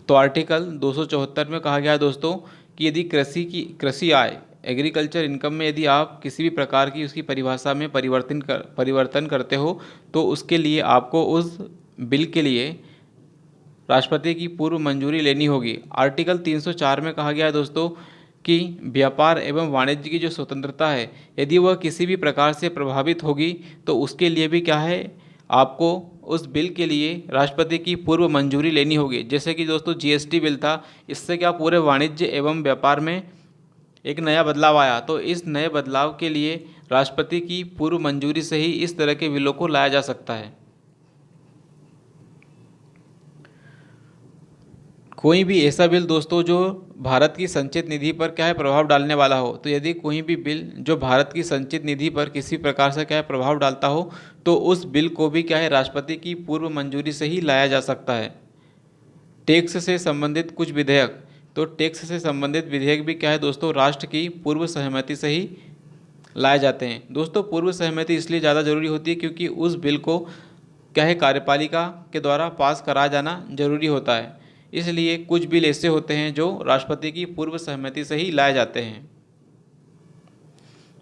तो आर्टिकल 274 में कहा गया है दोस्तों कि यदि कृषि आय, एग्रीकल्चर इनकम में यदि आप किसी भी प्रकार की उसकी परिभाषा में परिवर्तन करते हो तो उसके लिए आपको उस बिल के लिए राष्ट्रपति की पूर्व मंजूरी लेनी होगी। आर्टिकल 304 में कहा गया है दोस्तों कि व्यापार एवं वाणिज्य की जो स्वतंत्रता है, यदि वह किसी भी प्रकार से प्रभावित होगी तो उसके लिए भी क्या है, आपको उस बिल के लिए राष्ट्रपति की पूर्व मंजूरी लेनी होगी। जैसे कि दोस्तों जीएसटी बिल था, इससे क्या पूरे वाणिज्य एवं व्यापार में एक नया बदलाव आया, तो इस नए बदलाव के लिए राष्ट्रपति की पूर्व मंजूरी से ही इस तरह के बिलों को लाया जा सकता है। कोई भी ऐसा बिल दोस्तों जो भारत की संचित निधि पर क्या है प्रभाव डालने वाला हो, तो यदि कोई भी बिल जो भारत की संचित निधि पर किसी प्रकार से क्या है प्रभाव डालता हो तो उस बिल को भी क्या है राष्ट्रपति की पूर्व मंजूरी से ही लाया जा सकता है। टैक्स से संबंधित कुछ विधेयक, तो टैक्स से संबंधित विधेयक भी क्या है दोस्तों राष्ट्र की पूर्व सहमति से ही लाए जाते हैं। दोस्तों पूर्व सहमति इसलिए ज़्यादा जरूरी होती है क्योंकि उस बिल को क्या है कार्यपालिका के द्वारा पास कराया जाना जरूरी होता है, इसलिए कुछ बिल ऐसे होते हैं जो राष्ट्रपति की पूर्व सहमति से ही लाए जाते हैं।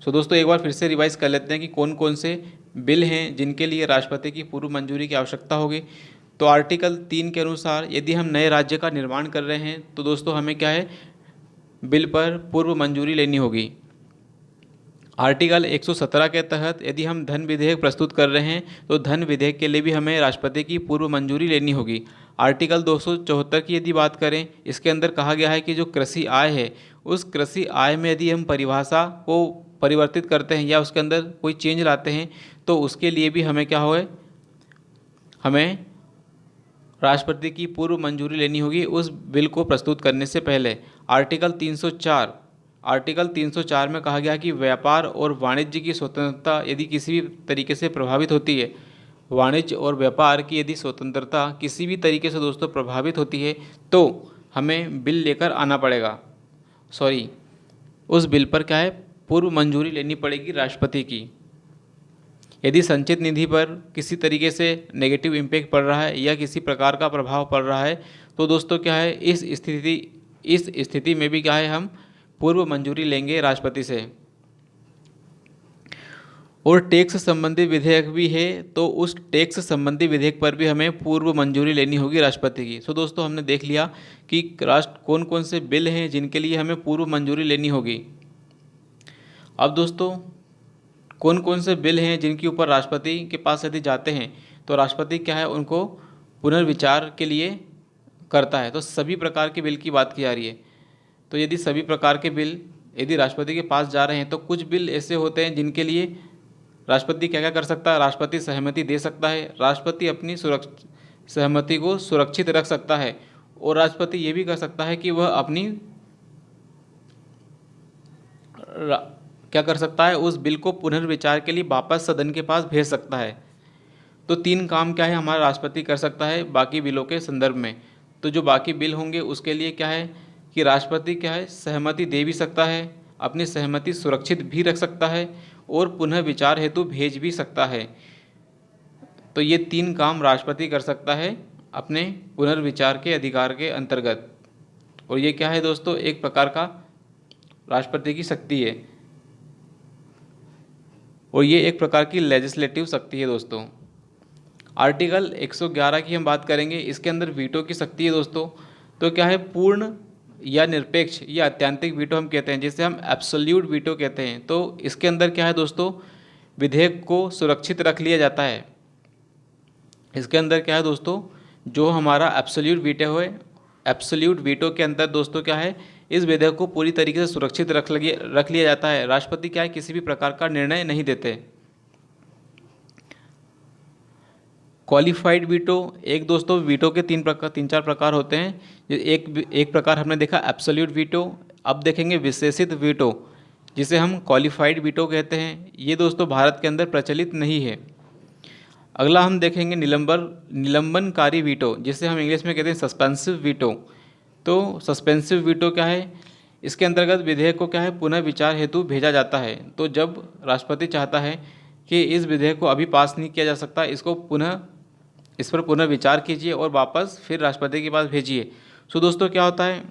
सो दोस्तों एक बार फिर से रिवाइज कर लेते हैं कि कौन कौन से बिल हैं जिनके लिए राष्ट्रपति की पूर्व मंजूरी की आवश्यकता होगी। तो आर्टिकल 3 के अनुसार यदि हम नए राज्य का निर्माण कर रहे हैं तो दोस्तों हमें क्या है बिल पर पूर्व मंजूरी लेनी होगी। आर्टिकल 117 के तहत यदि हम धन विधेयक प्रस्तुत कर रहे हैं तो धन विधेयक के लिए भी हमें राष्ट्रपति की पूर्व मंजूरी लेनी होगी। आर्टिकल 274 की यदि बात करें, इसके अंदर कहा गया है कि जो कृषि आय है उस कृषि आय में यदि हम परिभाषा को परिवर्तित करते हैं या उसके अंदर कोई चेंज लाते हैं तो उसके लिए भी हमें क्या होए, हमें राष्ट्रपति की पूर्व मंजूरी लेनी होगी उस बिल को प्रस्तुत करने से पहले। आर्टिकल 304 में कहा गया कि व्यापार और वाणिज्य की स्वतंत्रता यदि किसी भी तरीके से प्रभावित होती है, वाणिज्य और व्यापार की यदि स्वतंत्रता किसी भी तरीके से दोस्तों प्रभावित होती है तो हमें बिल लेकर आना पड़ेगा, उस बिल पर क्या है पूर्व मंजूरी लेनी पड़ेगी राष्ट्रपति की। यदि संचित निधि पर किसी तरीके से नेगेटिव इम्पैक्ट पड़ रहा है या किसी प्रकार का प्रभाव पड़ रहा है तो दोस्तों क्या है, इस स्थिति में भी क्या है, हम पूर्व मंजूरी लेंगे राष्ट्रपति से। और टैक्स संबंधी विधेयक भी है तो उस टैक्स संबंधी विधेयक पर भी हमें पूर्व मंजूरी लेनी होगी राष्ट्रपति की। सो दोस्तों हमने देख लिया कि राष्ट्र कौन कौन से बिल हैं जिनके लिए हमें पूर्व मंजूरी लेनी होगी। अब दोस्तों कौन कौन से बिल हैं जिनके ऊपर राष्ट्रपति के पास यदि जाते हैं तो राष्ट्रपति क्या है, उनको पुनर्विचार के लिए करता है। तो सभी प्रकार के बिल की बात की जा रही है। तो यदि सभी प्रकार के बिल यदि राष्ट्रपति के पास जा रहे हैं तो कुछ बिल ऐसे होते हैं जिनके लिए राष्ट्रपति क्या क्या कर सकता है, राष्ट्रपति सहमति दे सकता है, राष्ट्रपति अपनी सहमति को सुरक्षित रख सकता है, और राष्ट्रपति ये भी कर सकता है कि वह अपनी क्या कर सकता है, उस बिल को पुनर्विचार के लिए वापस सदन के पास भेज सकता है। तो 3 काम क्या है हमारा राष्ट्रपति कर सकता है बाकी बिलों के संदर्भ में। तो जो बाकी बिल होंगे उसके लिए क्या है कि राष्ट्रपति क्या है, सहमति दे भी सकता है, अपनी सहमति सुरक्षित भी रख सकता है और पुनः विचार हेतु भेज भी सकता है। तो ये 3 काम राष्ट्रपति कर सकता है अपने पुनर्विचार के अधिकार के अंतर्गत। और ये क्या है दोस्तों, एक प्रकार का राष्ट्रपति की शक्ति है और ये एक प्रकार की लेजिस्लेटिव शक्ति है दोस्तों। आर्टिकल 111 की हम बात करेंगे, इसके अंदर वीटो की शक्ति है दोस्तों। तो क्या है, पूर्ण या निरपेक्ष या अत्यंतिक वीटो हम कहते हैं, जिसे हम एब्सोल्यूट वीटो कहते हैं। तो इसके अंदर क्या है दोस्तों, विधेयक को सुरक्षित रख लिया जाता है। इसके अंदर क्या है दोस्तों, जो हमारा एब्सोल्यूट वीटो है, एब्सोल्यूट वीटो के अंदर दोस्तों क्या है, इस विधेयक को पूरी तरीके से सुरक्षित रख लिया जाता है। राष्ट्रपति क्या है, किसी भी प्रकार का निर्णय नहीं देते। क्वालिफाइड वीटो, एक दोस्तों वीटो के 3-4 प्रकार होते हैं। एक प्रकार हमने देखा एब्सोल्यूट वीटो, अब देखेंगे विशेषित वीटो जिसे हम क्वालिफाइड वीटो कहते हैं। ये दोस्तों भारत के अंदर प्रचलित नहीं है। अगला हम देखेंगे निलंबनकारी वीटो, जिसे हम इंग्लिश में कहते हैं सस्पेंसिव वीटो। तो सस्पेंसिव वीटो क्या है, इसके अंतर्गत विधेयक को क्या है, पुनः विचार हेतु भेजा जाता है। तो जब राष्ट्रपति चाहता है कि इस विधेयक को अभी पास नहीं किया जा सकता, इस पर पुनः विचार कीजिए और वापस फिर राष्ट्रपति के पास भेजिए। सो दोस्तों क्या होता है,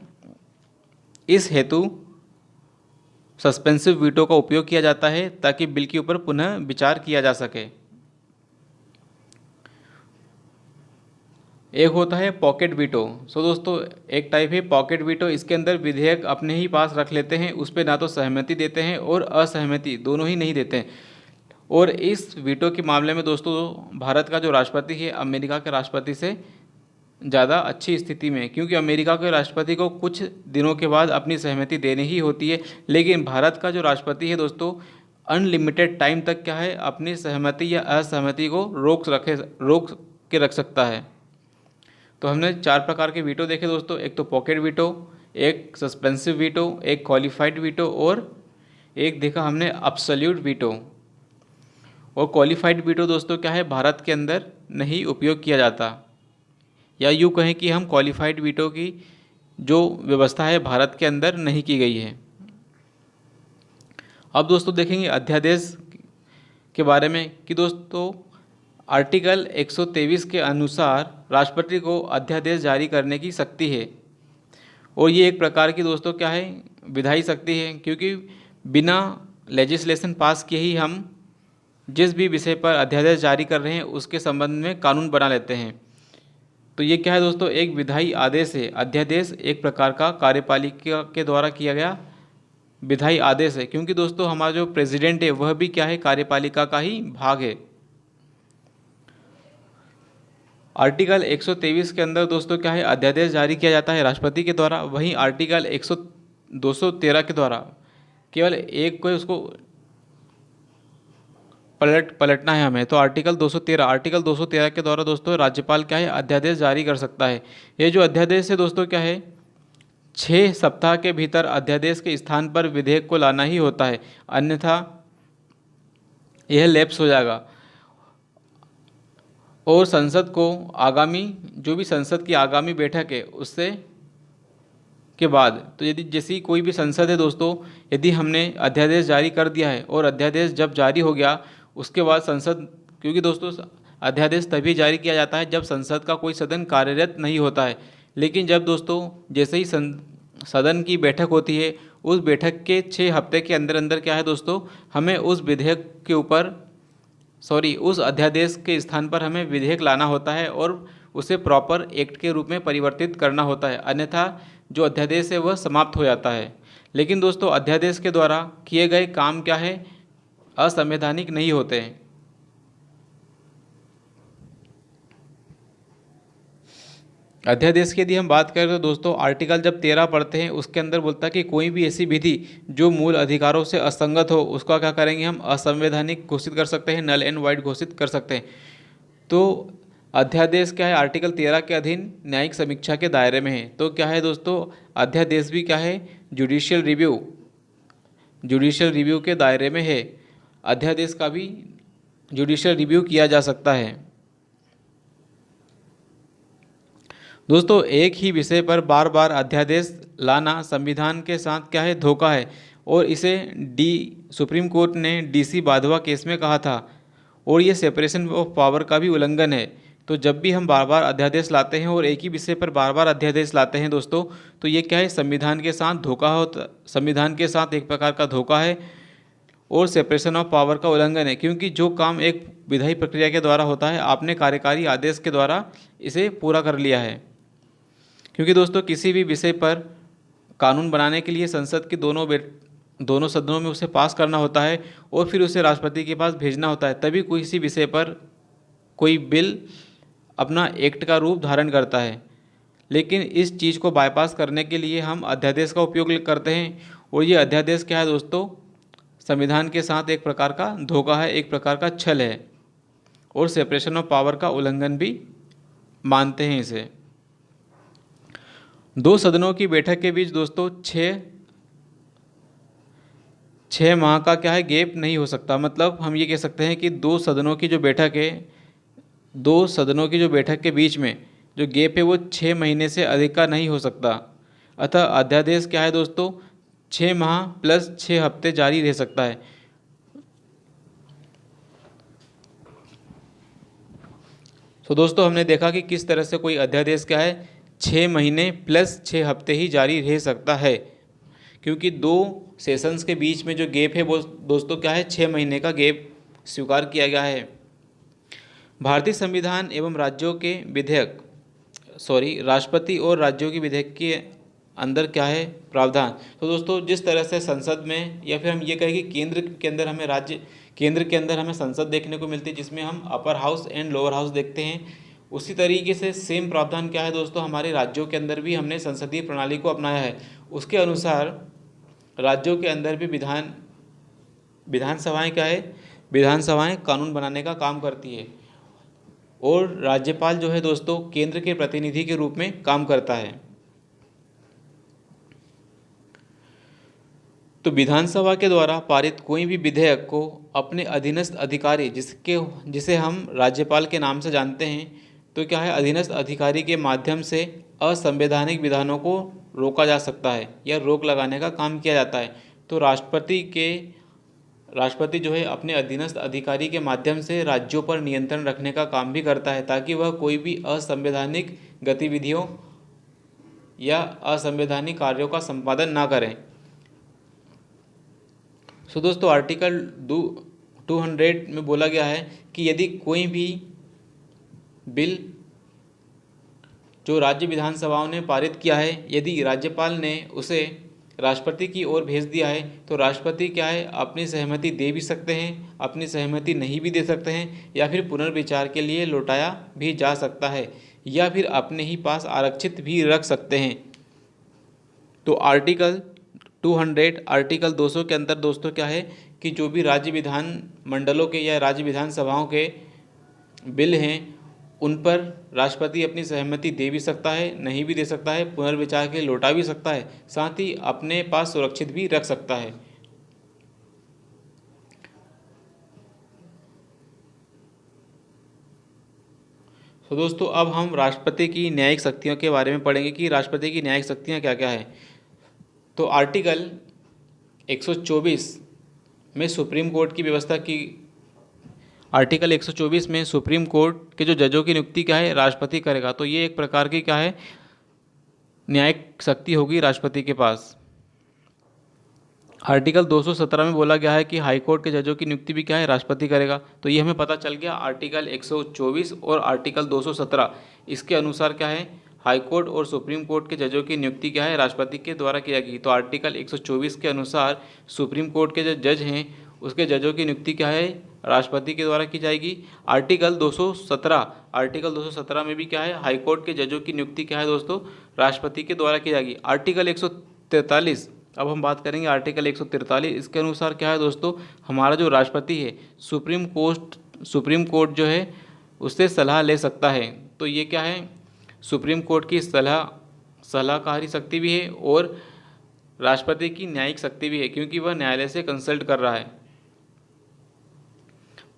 इस हेतु सस्पेंसिव वीटो का उपयोग किया जाता है ताकि बिल के ऊपर पुनः विचार किया जा सके। एक होता है पॉकेट वीटो। सो दोस्तों एक टाइप है पॉकेट वीटो, इसके अंदर विधेयक अपने ही पास रख लेते हैं, उस पर ना तो सहमति देते हैं और असहमति दोनों ही नहीं देते हैं। और इस वीटो के मामले में दोस्तों भारत का जो राष्ट्रपति है अमेरिका के राष्ट्रपति से ज़्यादा अच्छी स्थिति में है, क्योंकि अमेरिका के राष्ट्रपति को कुछ दिनों के बाद अपनी सहमति देनी ही होती है, लेकिन भारत का जो राष्ट्रपति है दोस्तों अनलिमिटेड टाइम तक क्या है, अपनी सहमति या असहमति को रोक के रख सकता है। तो हमने 4 प्रकार के वीटो देखे दोस्तों, एक तो पॉकेट वीटो, एक सस्पेंसिव वीटो, एक क्वालिफाइड वीटो और एक देखा हमने एब्सोल्यूट वीटो। और क्वालिफाइड वीटो दोस्तों क्या है, भारत के अंदर नहीं उपयोग किया जाता, या यूँ कहें कि हम क्वालिफाइड वीटो की जो व्यवस्था है भारत के अंदर नहीं की गई है। अब दोस्तों देखेंगे अध्यादेश के बारे में कि दोस्तों आर्टिकल 123 के अनुसार राष्ट्रपति को अध्यादेश जारी करने की शक्ति है। और ये एक प्रकार की दोस्तों क्या है, विधायी शक्ति है, क्योंकि बिना लेजिस्लेशन पास किए ही हम जिस भी विषय पर अध्यादेश जारी कर रहे हैं उसके संबंध में कानून बना लेते हैं। तो ये क्या है दोस्तों, एक विधायी आदेश है। अध्यादेश एक प्रकार का कार्यपालिका के द्वारा किया गया विधायी आदेश है, क्योंकि दोस्तों हमारा जो प्रेसिडेंट है वह भी क्या है, कार्यपालिका का ही भाग है। आर्टिकल 123 के अंदर दोस्तों क्या है, अध्यादेश जारी किया जाता है राष्ट्रपति के द्वारा। वहीं आर्टिकल 213 के द्वारा केवल एक को उसको पलटना है हमें। तो आर्टिकल 213 के द्वारा दोस्तों राज्यपाल क्या है, अध्यादेश जारी कर सकता है। ये जो अध्यादेश है दोस्तों क्या है, 6 सप्ताह के भीतर अध्यादेश के स्थान पर विधेयक को लाना ही होता है, अन्यथा यह लैप्स हो जाएगा। और संसद को जो भी संसद की आगामी बैठक है उससे के बाद, तो यदि जैसी कोई भी संसद है दोस्तों, यदि हमने अध्यादेश जारी कर दिया है और अध्यादेश जब जारी हो गया उसके बाद संसद, क्योंकि दोस्तों अध्यादेश तभी जारी किया जाता है जब संसद का कोई सदन कार्यरत नहीं होता है। लेकिन जब दोस्तों जैसे ही सदन की बैठक होती है, उस बैठक के 6 हफ्ते के अंदर अंदर क्या है दोस्तों, हमें उस विधेयक के ऊपर उस अध्यादेश के स्थान पर हमें विधेयक लाना होता है और उसे प्रॉपर एक्ट के रूप में परिवर्तित करना होता है, अन्यथा जो अध्यादेश है वह समाप्त हो जाता है। लेकिन दोस्तों अध्यादेश के द्वारा किए गए काम क्या है, असंवैधानिक नहीं होते हैं। अध्यादेश की यदि हम बात करें तो दोस्तों आर्टिकल जब 13 पढ़ते हैं उसके अंदर बोलता है कि कोई भी ऐसी विधि जो मूल अधिकारों से असंगत हो उसका क्या करेंगे, हम असंवैधानिक घोषित कर सकते हैं, नल एंड वाइड घोषित कर सकते हैं। तो अध्यादेश क्या है, आर्टिकल 13 के अधीन न्यायिक समीक्षा के दायरे में है। तो क्या है दोस्तों, अध्यादेश भी क्या है, जुडिशियल रिव्यू के दायरे में है। अध्यादेश का भी जुडिशियल रिव्यू किया जा सकता है। दोस्तों एक ही विषय पर बार बार अध्यादेश लाना संविधान के साथ क्या है, धोखा है, और इसे सुप्रीम कोर्ट ने डीसी बाधवा केस में कहा था, और ये सेपरेशन ऑफ पावर का भी उल्लंघन है। तो जब भी हम बार बार अध्यादेश लाते हैं और एक ही विषय पर बार बार अध्यादेश लाते हैं दोस्तों, तो ये क्या है, संविधान के साथ धोखा होता, संविधान के साथ एक प्रकार का धोखा है और सेपरेशन ऑफ पावर का उल्लंघन है। क्योंकि जो काम एक विधायी प्रक्रिया के द्वारा होता है, आपने कार्यकारी आदेश के द्वारा इसे पूरा कर लिया है। क्योंकि दोस्तों किसी भी विषय पर कानून बनाने के लिए संसद के दोनों सदनों में उसे पास करना होता है और फिर उसे राष्ट्रपति के पास भेजना होता है, तभी किसी विषय पर कोई बिल अपना एक्ट का रूप धारण करता है। लेकिन इस चीज़ को बाईपास करने के लिए हम अध्यादेश का उपयोग करते हैं, और ये अध्यादेश क्या है दोस्तों, संविधान के साथ एक प्रकार का धोखा है, एक प्रकार का छल है, और सेपरेशन ऑफ पावर का उल्लंघन भी मानते हैं इसे। दो सदनों की बैठक के बीच दोस्तों छः माह का क्या है, गैप नहीं हो सकता। मतलब हम ये कह सकते हैं कि दो सदनों की जो बैठक के बीच में जो गैप है वो 6 महीने से अधिक का नहीं हो सकता। अतः अध्यादेश क्या है दोस्तों, 6 माह प्लस 6 हफ्ते जारी रह सकता है। तो दोस्तों हमने देखा कि किस तरह से कोई अध्यादेश क्या है, 6 महीने प्लस 6 हफ्ते ही जारी रह सकता है, क्योंकि दो सेशंस के बीच में जो गैप है वो दोस्तों क्या है, 6 महीने का गैप स्वीकार किया गया है। भारतीय संविधान एवं राज्यों के विधेयक राष्ट्रपति और राज्यों के विधेयक के अंदर क्या है प्रावधान। तो दोस्तों जिस तरह से संसद में, या फिर हम ये कहें कि केंद्र के अंदर हमें संसद देखने को मिलती है जिसमें हम upper house and lower house देखते हैं, उसी तरीके से सेम प्रावधान क्या है दोस्तों, हमारे राज्यों के अंदर भी हमने संसदीय प्रणाली को अपनाया है। उसके अनुसार राज्यों के अंदर भी विधानसभाएं क्या है, विधानसभाएं कानून बनाने का काम करती है, और राज्यपाल जो है दोस्तों केंद्र के प्रतिनिधि के रूप में काम करता है। तो विधानसभा के द्वारा पारित कोई भी विधेयक को अपने अधीनस्थ अधिकारी जिसे हम राज्यपाल के नाम से जानते हैं, तो क्या है, अधीनस्थ अधिकारी के माध्यम से असंवैधानिक विधानों को रोका जा सकता है या रोक लगाने का काम किया जाता है। तो राष्ट्रपति जो है अपने अधीनस्थ अधिकारी के माध्यम से राज्यों पर नियंत्रण रखने का काम भी करता है, ताकि वह कोई भी असंवैधानिक गतिविधियों या असंवैधानिक कार्यों का संपादन ना करें। सो दोस्तों आर्टिकल 200 में बोला गया है कि यदि कोई भी बिल जो राज्य विधानसभाओं ने पारित किया है, यदि राज्यपाल ने उसे राष्ट्रपति की ओर भेज दिया है, तो राष्ट्रपति क्या है, अपनी सहमति दे भी सकते हैं, अपनी सहमति नहीं भी दे सकते हैं, या फिर पुनर्विचार के लिए लौटाया भी जा सकता है, या फिर अपने ही पास आरक्षित भी रख सकते हैं। तो आर्टिकल 200 के अंदर दोस्तों क्या है कि जो भी राज्य विधान मंडलों के या राज्य विधानसभाओं के बिल हैं, उन पर राष्ट्रपति अपनी सहमति दे भी सकता है, नहीं भी दे सकता है, पुनर्विचार के लिए लौटा भी सकता है, साथ ही अपने पास सुरक्षित भी रख सकता है। तो दोस्तों अब हम राष्ट्रपति की न्यायिक शक्तियों के बारे में पढ़ेंगे कि राष्ट्रपति की न्यायिक शक्तियाँ क्या क्या है। तो आर्टिकल 124 में सुप्रीम कोर्ट की व्यवस्था आर्टिकल 124 में सुप्रीम कोर्ट के जो जजों की नियुक्ति क्या है, राष्ट्रपति करेगा। तो ये एक प्रकार की क्या है, न्यायिक शक्ति होगी राष्ट्रपति के पास। आर्टिकल 217 में बोला गया है कि हाई कोर्ट के जजों की नियुक्ति भी क्या है, राष्ट्रपति करेगा। तो ये हमें पता चल गया आर्टिकल 124 और आर्टिकल 217 इसके अनुसार क्या है, हाई कोर्ट और सुप्रीम कोर्ट के जजों की नियुक्ति क्या है, राष्ट्रपति के द्वारा की जाएगी। तो आर्टिकल 124 के अनुसार सुप्रीम कोर्ट के जो जज हैं उसके जजों की नियुक्ति क्या है, राष्ट्रपति के द्वारा की जाएगी। आर्टिकल 217 में भी क्या है, हाई कोर्ट के जजों की नियुक्ति क्या है दोस्तों, राष्ट्रपति के द्वारा की जाएगी। आर्टिकल 143, अब हम बात करेंगे आर्टिकल 143, इसके अनुसार क्या है दोस्तों, हमारा जो राष्ट्रपति है सुप्रीम कोर्ट जो है उससे सलाह ले सकता है। तो ये क्या है, सुप्रीम कोर्ट की सलाहकारी शक्ति भी है और राष्ट्रपति की न्यायिक शक्ति भी है, क्योंकि वह न्यायालय से कंसल्ट कर रहा है।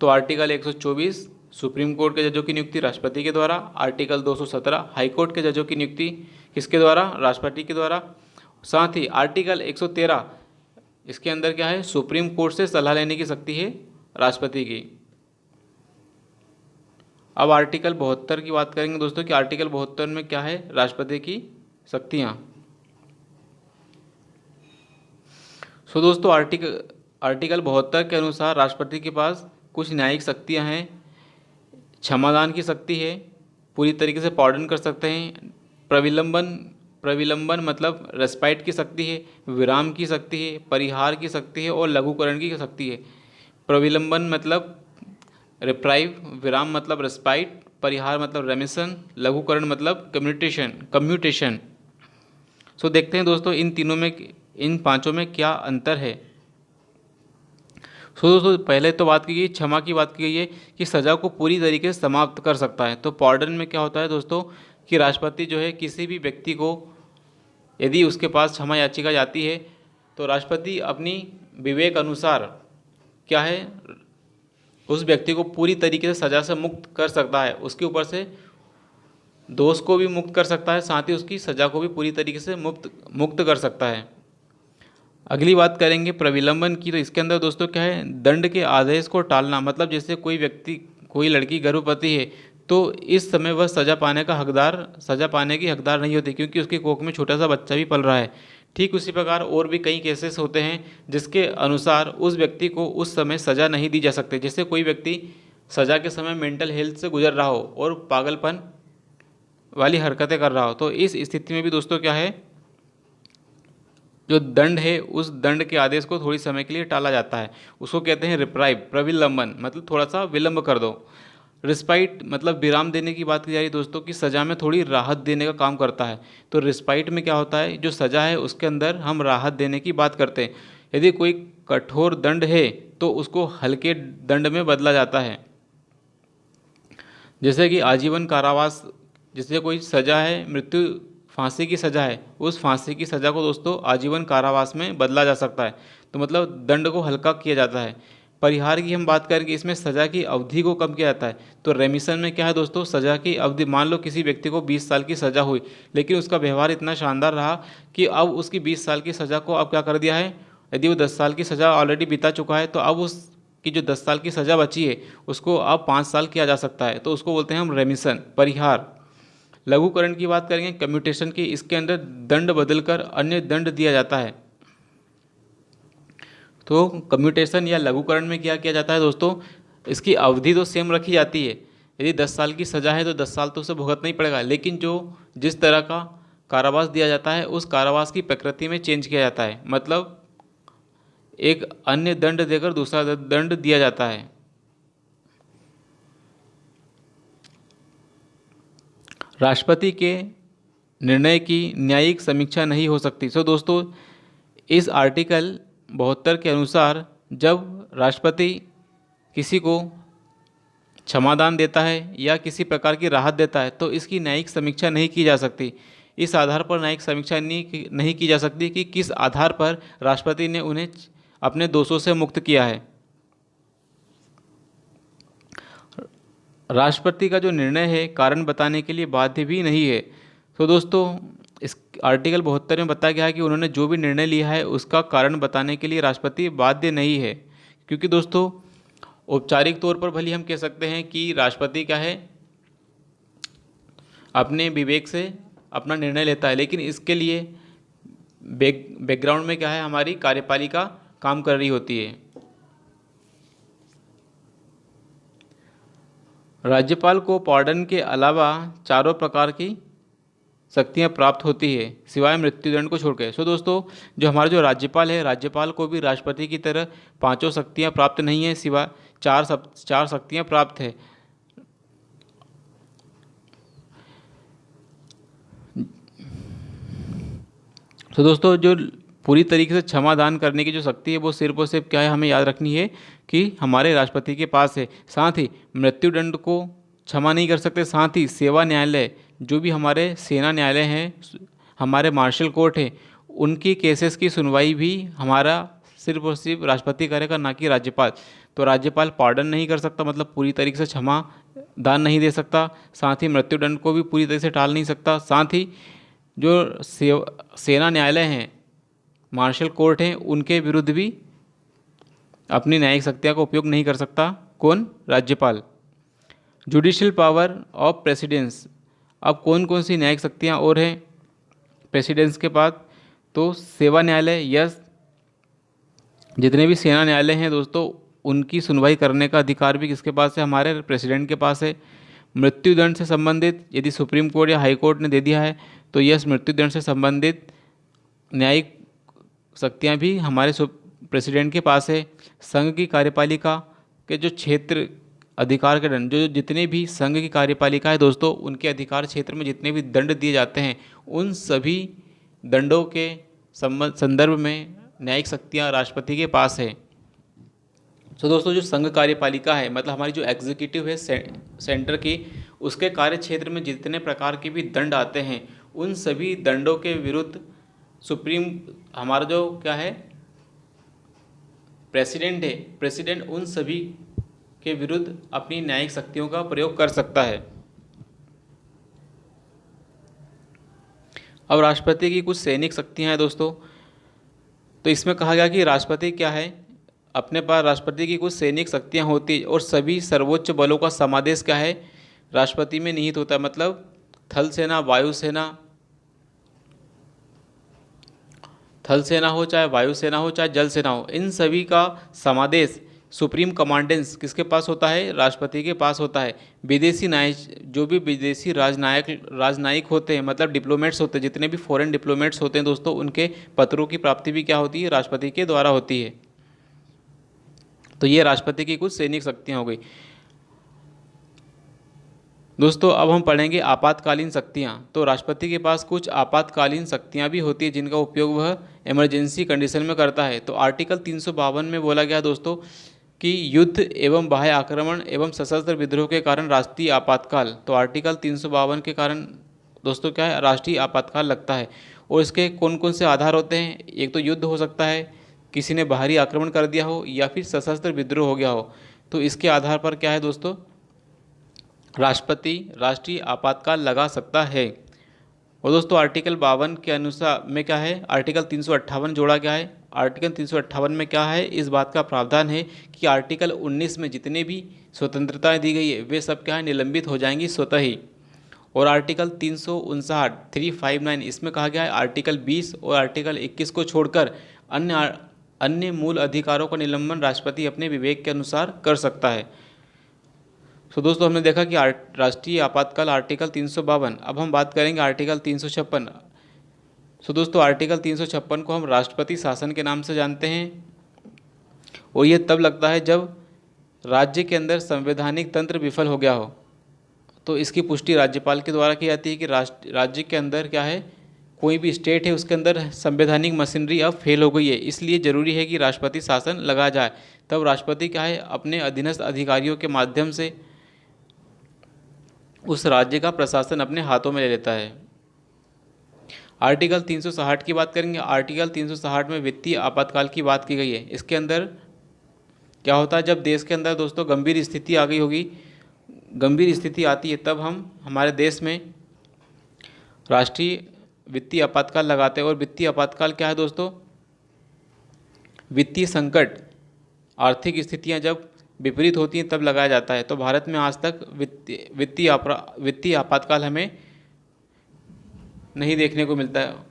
तो आर्टिकल 124 सुप्रीम कोर्ट के जजों की नियुक्ति राष्ट्रपति के द्वारा, आर्टिकल 217 हाई कोर्ट के जजों की नियुक्ति किसके द्वारा, राष्ट्रपति के द्वारा। साथ ही आर्टिकल 113 इसके अंदर क्या है, सुप्रीम कोर्ट से सलाह लेने की शक्ति है राष्ट्रपति की। अब आर्टिकल 72 की बात करेंगे दोस्तों कि आर्टिकल 72 में क्या है, राष्ट्रपति की शक्तियाँ। सो दोस्तों आर्टिकल 72 के अनुसार राष्ट्रपति के पास कुछ न्यायिक शक्तियाँ हैं। क्षमादान की शक्ति है, पूरी तरीके से पार्डन कर सकते हैं। प्रविलंबन मतलब रेस्पाइट की शक्ति है, विराम की शक्ति है, परिहार की शक्ति है और लघुकरण की शक्ति है। प्रविलंबन मतलब रिप्राइव, विराम मतलब रेस्पाइट, परिहार मतलब रेमिशन, लघुकरण मतलब कम्यूटेशन। सो देखते हैं दोस्तों इन पांचों में क्या अंतर है। सो दोस्तों पहले तो बात की गई, क्षमा की बात की गई है कि सज़ा को पूरी तरीके से समाप्त कर सकता है। तो पार्डन में क्या होता है दोस्तों कि राष्ट्रपति जो है किसी भी व्यक्ति को, यदि उसके पास क्षमा याचिका जाती है तो राष्ट्रपति अपनी विवेक अनुसार क्या है, उस व्यक्ति को पूरी तरीके से सज़ा से मुक्त कर सकता है। उसके ऊपर से दोष को भी मुक्त कर सकता है, साथ ही उसकी सज़ा को भी पूरी तरीके से मुक्त कर सकता है। अगली बात करेंगे प्रविलंबन की। तो इसके अंदर दोस्तों क्या है, दंड के आदेश को टालना। मतलब जैसे कोई लड़की गर्भवती है तो इस समय वह सज़ा पाने की हकदार नहीं होती, क्योंकि उसकी कोख में छोटा सा बच्चा भी पल रहा है। ठीक उसी प्रकार और भी कई केसेस होते हैं जिसके अनुसार उस व्यक्ति को उस समय सज़ा नहीं दी जा सकती। जैसे कोई व्यक्ति सज़ा के समय मेंटल हेल्थ से गुजर रहा हो और पागलपन वाली हरकतें कर रहा हो, तो इस स्थिति में भी दोस्तों क्या है, जो दंड है उस दंड के आदेश को थोड़ी समय के लिए टाला जाता है। उसको कहते हैं रिप्राइव, प्रविलंबन मतलब थोड़ा सा विलंब कर दो। रिस्पाइट मतलब विराम देने की बात की जा रही है दोस्तों कि सज़ा में थोड़ी राहत देने का काम करता है। तो रिस्पाइट में क्या होता है, जो सज़ा है उसके अंदर हम राहत देने की बात करते हैं। यदि कोई कठोर दंड है तो उसको हल्के दंड में बदला जाता है। जैसे कि आजीवन कारावास, जिससे कोई सज़ा है, फांसी की सज़ा है, उस फांसी की सज़ा को दोस्तों आजीवन कारावास में बदला जा सकता है। तो मतलब दंड को हल्का किया जाता है। परिहार की हम बात करेंगे, इसमें सज़ा की अवधि को कम किया जाता है। तो रेमिशन में क्या है दोस्तों, सज़ा की अवधि, मान लो किसी व्यक्ति को 20 साल की सज़ा हुई, लेकिन उसका व्यवहार इतना शानदार रहा कि अब उसकी 20 साल की सज़ा को अब क्या कर दिया है, यदि वो 10 साल की सज़ा ऑलरेडी बीता चुका है तो अब उसकी जो 10 साल की सज़ा बची है उसको अब 5 साल किया जा सकता है। तो उसको बोलते हैं हम रेमिशन, परिहार। लघुकरण की बात करेंगे, कम्यूटेशन की, इसके अंदर दंड बदलकर अन्य दंड दिया जाता है। तो कम्यूटेशन या लघुकरण में क्या किया जाता है दोस्तों, इसकी अवधि तो सेम रखी जाती है। यदि 10 साल की सज़ा है तो 10 साल तो उसे भुगतना ही पड़ेगा, लेकिन जिस तरह का कारावास दिया जाता है उस कारावास की प्रकृति में चेंज किया जाता है। मतलब एक अन्य दंड देकर दूसरा दंड दिया जाता है। राष्ट्रपति के निर्णय की न्यायिक समीक्षा नहीं हो सकती। सो दोस्तों इस आर्टिकल 72 के अनुसार जब राष्ट्रपति किसी को क्षमादान देता है या किसी प्रकार की राहत देता है तो इसकी न्यायिक समीक्षा नहीं की जा सकती। इस आधार पर न्यायिक समीक्षा नहीं की जा सकती कि किस आधार पर राष्ट्रपति ने उन्हें अपने दोषों से मुक्त किया है। राष्ट्रपति का जो निर्णय है कारण बताने के लिए बाध्य भी नहीं है। तो दोस्तों इस आर्टिकल 72 में बताया गया है कि उन्होंने जो भी निर्णय लिया है उसका कारण बताने के लिए राष्ट्रपति बाध्य नहीं है, क्योंकि दोस्तों औपचारिक तौर पर भले हम कह सकते हैं कि राष्ट्रपति क्या है, अपने विवेक से अपना निर्णय लेता है, लेकिन इसके लिए बैकग्राउंड में क्या है, हमारी कार्यपालिका काम कर रही होती है। राज्यपाल को पार्डन के अलावा चारों प्रकार की शक्तियां प्राप्त होती है, सिवाय मृत्युदंड को छोड़कर। सो दोस्तों, जो हमारा जो राज्यपाल है, राज्यपाल को भी राष्ट्रपति की तरह पांचों शक्तियां प्राप्त नहीं है, सिवाय चार शक्तियां प्राप्त है। तो दोस्तों, जो पूरी तरीके से क्षमा दान करने की जो शक्ति है, वो सिर्फ और सिर्फ क्या है, हमें याद रखनी है कि हमारे राष्ट्रपति के पास है। साथ ही मृत्युदंड को क्षमा नहीं कर सकते। साथ ही सेवा न्यायालय, जो भी हमारे सेना न्यायालय हैं, हमारे मार्शल कोर्ट हैं, उनकी केसेस की सुनवाई भी हमारा सिर्फ और सिर्फ राष्ट्रपति करेगा, ना कि राज्यपाल। तो राज्यपाल पार्डन नहीं कर सकता, मतलब पूरी तरीके से क्षमा दान नहीं दे सकता। साथ ही मृत्युदंड को भी पूरी तरीके से टाल नहीं सकता। साथ ही जो सेना न्यायालय हैं, मार्शल कोर्ट हैं, उनके विरुद्ध भी अपनी न्यायिक शक्तियाँ का उपयोग नहीं कर सकता। कौन? राज्यपाल। Judicial power of precedence. अब कौन कौन सी न्यायिक शक्तियाँ और हैं प्रेसिडेंस के पास? तो सेवा न्यायालय, यस, जितने भी सेना न्यायालय हैं दोस्तों, उनकी सुनवाई करने का अधिकार भी किसके पास है? हमारे प्रेसिडेंट के पास है। मृत्युदंड से संबंधित यदि सुप्रीम कोर्ट या हाई कोर्ट ने दे दिया है, तो यस, मृत्युदंड से संबंधित न्यायिक शक्तियाँ भी हमारे प्रेसिडेंट के पास है। संघ की कार्यपालिका के जो क्षेत्र अधिकार के दंड, जो जितने भी संघ की कार्यपालिका है दोस्तों, उनके अधिकार क्षेत्र में जितने भी दंड दिए जाते हैं, उन सभी दंडों के संदर्भ में न्यायिक शक्तियाँ राष्ट्रपति के पास है। तो दोस्तों, जो संघ कार्यपालिका है, मतलब हमारी जो एग्जीक्यूटिव है सेंटर की, उसके कार्य क्षेत्र में जितने प्रकार के भी दंड आते हैं, उन सभी दंडों के विरुद्ध सुप्रीम, हमारा जो क्या है, प्रेसिडेंट है, प्रेसिडेंट उन सभी के विरुद्ध अपनी न्यायिक शक्तियों का प्रयोग कर सकता है। अब राष्ट्रपति की कुछ सैनिक शक्तियां हैं दोस्तों। तो इसमें कहा गया कि राष्ट्रपति क्या है, अपने पास राष्ट्रपति की कुछ सैनिक शक्तियां होती है, और सभी सर्वोच्च बलों का समादेश क्या है, राष्ट्रपति में निहित होता है। मतलब थल सेना, वायुसेना, थल सेना हो, चाहे वायुसेना हो, चाहे जल सेना हो, इन सभी का समादेश, सुप्रीम कमांडेंस किसके पास होता है? राष्ट्रपति के पास होता है। विदेशी न्याय, जो भी विदेशी राजनयिक होते हैं, मतलब डिप्लोमेट्स होते हैं, जितने भी फॉरेन डिप्लोमेट्स होते हैं दोस्तों, उनके पत्रों की प्राप्ति भी क्या होती है? राष्ट्रपति के द्वारा होती है। तो ये राष्ट्रपति की कुछ सैनिक शक्तियाँ हो गई दोस्तों। अब हम पढ़ेंगे आपातकालीन शक्तियाँ। तो राष्ट्रपति के पास कुछ आपातकालीन शक्तियाँ भी होती है, जिनका उपयोग वह इमरजेंसी कंडीशन में करता है। तो आर्टिकल 352 में बोला गया दोस्तों कि युद्ध एवं बाह्य आक्रमण एवं सशस्त्र विद्रोह के कारण राष्ट्रीय आपातकाल। तो आर्टिकल 352 के कारण दोस्तों क्या है, राष्ट्रीय आपातकाल लगता है। और इसके कौन कौन से आधार होते हैं? एक तो युद्ध हो सकता है, किसी ने बाहरी आक्रमण कर दिया हो, या फिर सशस्त्र विद्रोह हो गया हो। तो इसके आधार पर क्या है दोस्तों, राष्ट्रपति राष्ट्रीय आपातकाल लगा सकता है। और दोस्तों आर्टिकल 52 के अनुसार में क्या है, आर्टिकल 358 जोड़ा गया है। आर्टिकल 358 में क्या है, इस बात का प्रावधान है कि आर्टिकल 19 में जितने भी स्वतंत्रताएं दी गई है, वे सब क्या है, निलंबित हो जाएंगी स्वतः ही। और आर्टिकल 359 इसमें कहा गया है आर्टिकल 20 और आर्टिकल 21 को छोड़कर अन्य मूल अधिकारों का निलंबन राष्ट्रपति अपने विवेक के अनुसार कर सकता है। तो दोस्तों हमने देखा कि राष्ट्रीय आपातकाल आर्टिकल 352। अब हम बात करेंगे आर्टिकल 356। तो दोस्तों आर्टिकल 356 को हम राष्ट्रपति शासन के नाम से जानते हैं, और ये तब लगता है जब राज्य के अंदर संवैधानिक तंत्र विफल हो गया हो। तो इसकी पुष्टि राज्यपाल के द्वारा की जाती है कि राज्य के अंदर क्या है, कोई भी स्टेट है, उसके अंदर संवैधानिक मशीनरी अब फेल हो गई है, इसलिए ज़रूरी है कि राष्ट्रपति शासन लगाया जाए। तब राष्ट्रपति क्या है, अपने अधीनस्थ अधिकारियों के माध्यम से उस राज्य का प्रशासन अपने हाथों में ले लेता है। आर्टिकल 360 की बात करेंगे। आर्टिकल 360 में वित्तीय आपातकाल की बात की गई है। इसके अंदर क्या होता है, जब देश के अंदर दोस्तों गंभीर स्थिति आ गई होगी, गंभीर स्थिति आती है, तब हम हमारे देश में राष्ट्रीय वित्तीय आपातकाल लगाते हैं। और वित्तीय आपातकाल क्या है दोस्तों, वित्तीय संकट, आर्थिक स्थितियां जब विपरीत होती हैं तब लगाया जाता है। तो भारत में आज तक वित्तीय आपातकाल हमें नहीं देखने को मिलता है।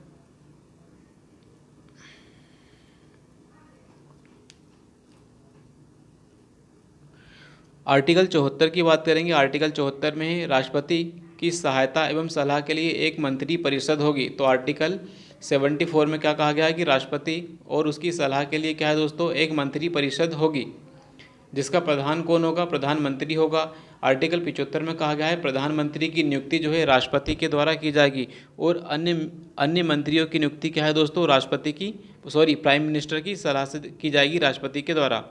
आर्टिकल 74 की बात करेंगे। आर्टिकल 74 में राष्ट्रपति की सहायता एवं सलाह के लिए एक मंत्री परिषद होगी। तो आर्टिकल 74 में क्या कहा गया है कि राष्ट्रपति और उसकी सलाह के लिए क्या है दोस्तों, एक मंत्री परिषद होगी, जिसका प्रधान कौन होगा, प्रधानमंत्री होगा। आर्टिकल 75 में कहा गया है प्रधानमंत्री की नियुक्ति जो है राष्ट्रपति के द्वारा की जाएगी और अन्य मंत्रियों की नियुक्ति क्या है दोस्तों, प्राइम मिनिस्टर की सलाह से की जाएगी राष्ट्रपति के द्वारा।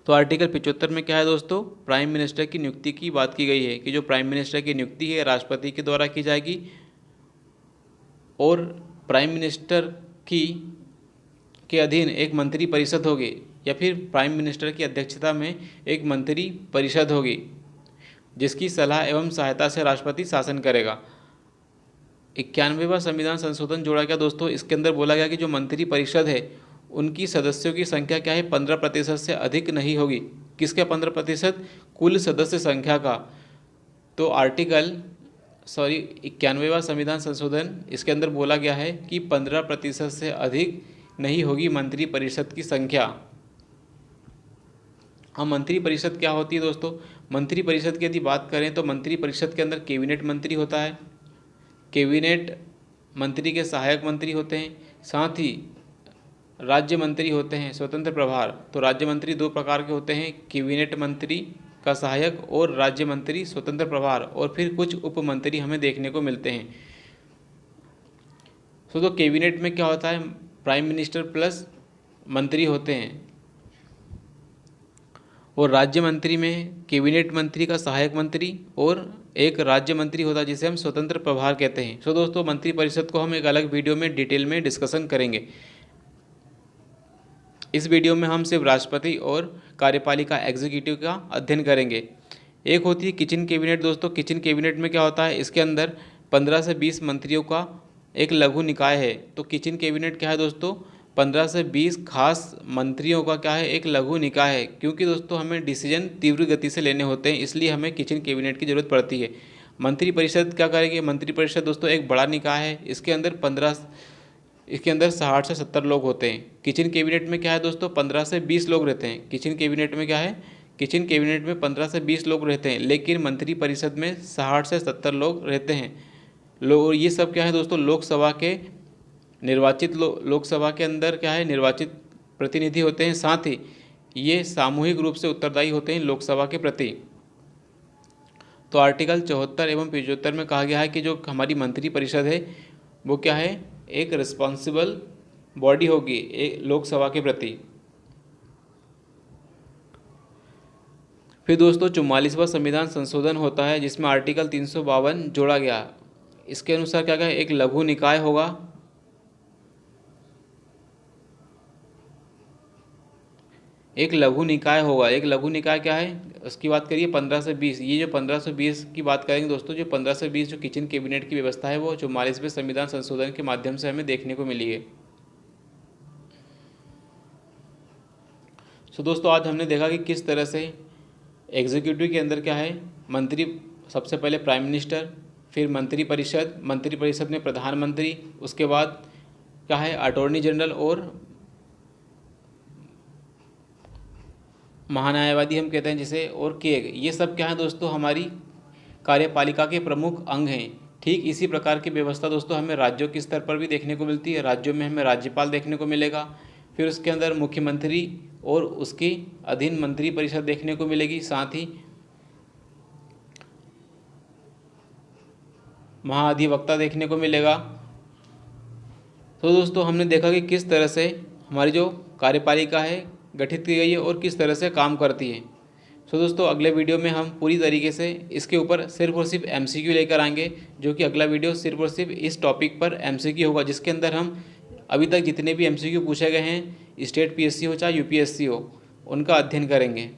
तो आर्टिकल 75 में क्या है दोस्तों, प्राइम मिनिस्टर की नियुक्ति की बात की गई है कि जो प्राइम मिनिस्टर की नियुक्ति है राष्ट्रपति के द्वारा की जाएगी और प्राइम मिनिस्टर के अधीन एक मंत्री परिषद होगी या फिर प्राइम मिनिस्टर की अध्यक्षता में एक मंत्री परिषद होगी, जिसकी सलाह एवं सहायता से राष्ट्रपति शासन करेगा। 91वां संविधान संशोधन जोड़ा गया दोस्तों। इसके अंदर बोला गया कि जो मंत्री परिषद है उनकी सदस्यों की संख्या क्या है, 15% से अधिक नहीं होगी। किसके 15%? कुल सदस्य संख्या का। तो 91वां संविधान संशोधन इसके अंदर बोला गया है कि 15% से अधिक नहीं होगी मंत्री परिषद की संख्या। हाँ, मंत्री परिषद क्या होती है दोस्तों? मंत्री परिषद की यदि बात करें तो मंत्री परिषद के अंदर कैबिनेट मंत्री होता है, कैबिनेट मंत्री के सहायक मंत्री होते हैं, साथ ही राज्य मंत्री होते हैं स्वतंत्र प्रभार। तो राज्य मंत्री दो प्रकार के होते हैं, कैबिनेट मंत्री का सहायक और राज्य मंत्री स्वतंत्र प्रभार, और फिर कुछ उप मंत्री हमें देखने को मिलते हैं। तो कैबिनेट में क्या होता है, प्राइम मिनिस्टर प्लस मंत्री होते हैं, और राज्य मंत्री में कैबिनेट मंत्री का सहायक मंत्री और एक राज्य मंत्री होता है जिसे हम स्वतंत्र प्रभार कहते हैं। तो दोस्तों मंत्री परिषद को हम एक अलग वीडियो में डिटेल में डिस्कशन करेंगे। इस वीडियो में हम सिर्फ राष्ट्रपति और कार्यपालिका एग्जीक्यूटिव का अध्ययन करेंगे। एक होती है किचन कैबिनेट दोस्तों। किचन कैबिनेट में क्या होता है, इसके अंदर 15 से 20 मंत्रियों का एक लघु निकाय है। तो किचन कैबिनेट क्या है दोस्तों, 15 से 20 खास मंत्रियों का क्या है, एक लघु निकाय है। क्योंकि दोस्तों हमें डिसीजन तीव्र गति से लेने होते हैं, इसलिए हमें किचन कैबिनेट की ज़रूरत पड़ती है। मंत्री परिषद क्या करेगी, मंत्री परिषद दोस्तों एक बड़ा निकाय है। इसके अंदर 60 से 70 लोग होते हैं। किचन कैबिनेट में क्या है दोस्तों, 15 से 20 लोग रहते हैं। किचन कैबिनेट में क्या है, किचन कैबिनेट में 15 से 20 लोग रहते हैं, लेकिन मंत्री परिषद में 60 से 70 लोग रहते हैं। ये सब क्या है दोस्तों, लोकसभा के निर्वाचित लोकसभा के अंदर क्या है, निर्वाचित प्रतिनिधि होते हैं। साथ ही ये सामूहिक रूप से उत्तरदायी होते हैं लोकसभा के प्रति। तो आर्टिकल 74 एवं 75 में कहा गया है कि जो हमारी मंत्री परिषद है वो क्या है, एक रिस्पॉन्सिबल बॉडी होगी एक लोकसभा के प्रति। फिर दोस्तों 44वां संविधान संशोधन होता है जिसमें आर्टिकल 352 जोड़ा गया। इसके अनुसार क्या क्या, एक लघु निकाय होगा, एक लघु निकाय क्या है, उसकी बात करिए 15 से 20। ये जो 15 से 20 की बात करेंगे दोस्तों, जो 15 से 20 जो किचन कैबिनेट की व्यवस्था है वो 44वें संविधान संशोधन के माध्यम से हमें देखने को मिली है। तो दोस्तों आज हमने देखा कि किस तरह से एग्जीक्यूटिव के अंदर क्या है, मंत्री, सबसे पहले प्राइम मिनिस्टर, फिर मंत्री परिषद में प्रधानमंत्री, उसके बाद क्या है अटॉर्नी जनरल और महान्यायवादी हम कहते हैं जिसे, और केग। ये सब क्या है दोस्तों, हमारी कार्यपालिका के प्रमुख अंग हैं। ठीक इसी प्रकार की व्यवस्था दोस्तों हमें राज्यों के स्तर पर भी देखने को मिलती है। राज्यों में हमें राज्यपाल देखने को मिलेगा, फिर उसके अंदर मुख्यमंत्री और उसकी अधीन मंत्री परिषद देखने को मिलेगी, साथ ही महाधिवक्ता देखने को मिलेगा। तो दोस्तों हमने देखा कि किस तरह से हमारी जो कार्यपालिका है गठित की गई है और किस तरह से काम करती है। तो दोस्तों अगले वीडियो में हम पूरी तरीके से इसके ऊपर सिर्फ और सिर्फ MCQ लेकर आएंगे, जो कि अगला वीडियो सिर्फ और सिर्फ इस टॉपिक पर MCQ होगा, जिसके अंदर हम अभी तक जितने भी MCQ पूछे गए हैं, स्टेट PSC हो चाहे UPSC हो, उनका अध्ययन करेंगे।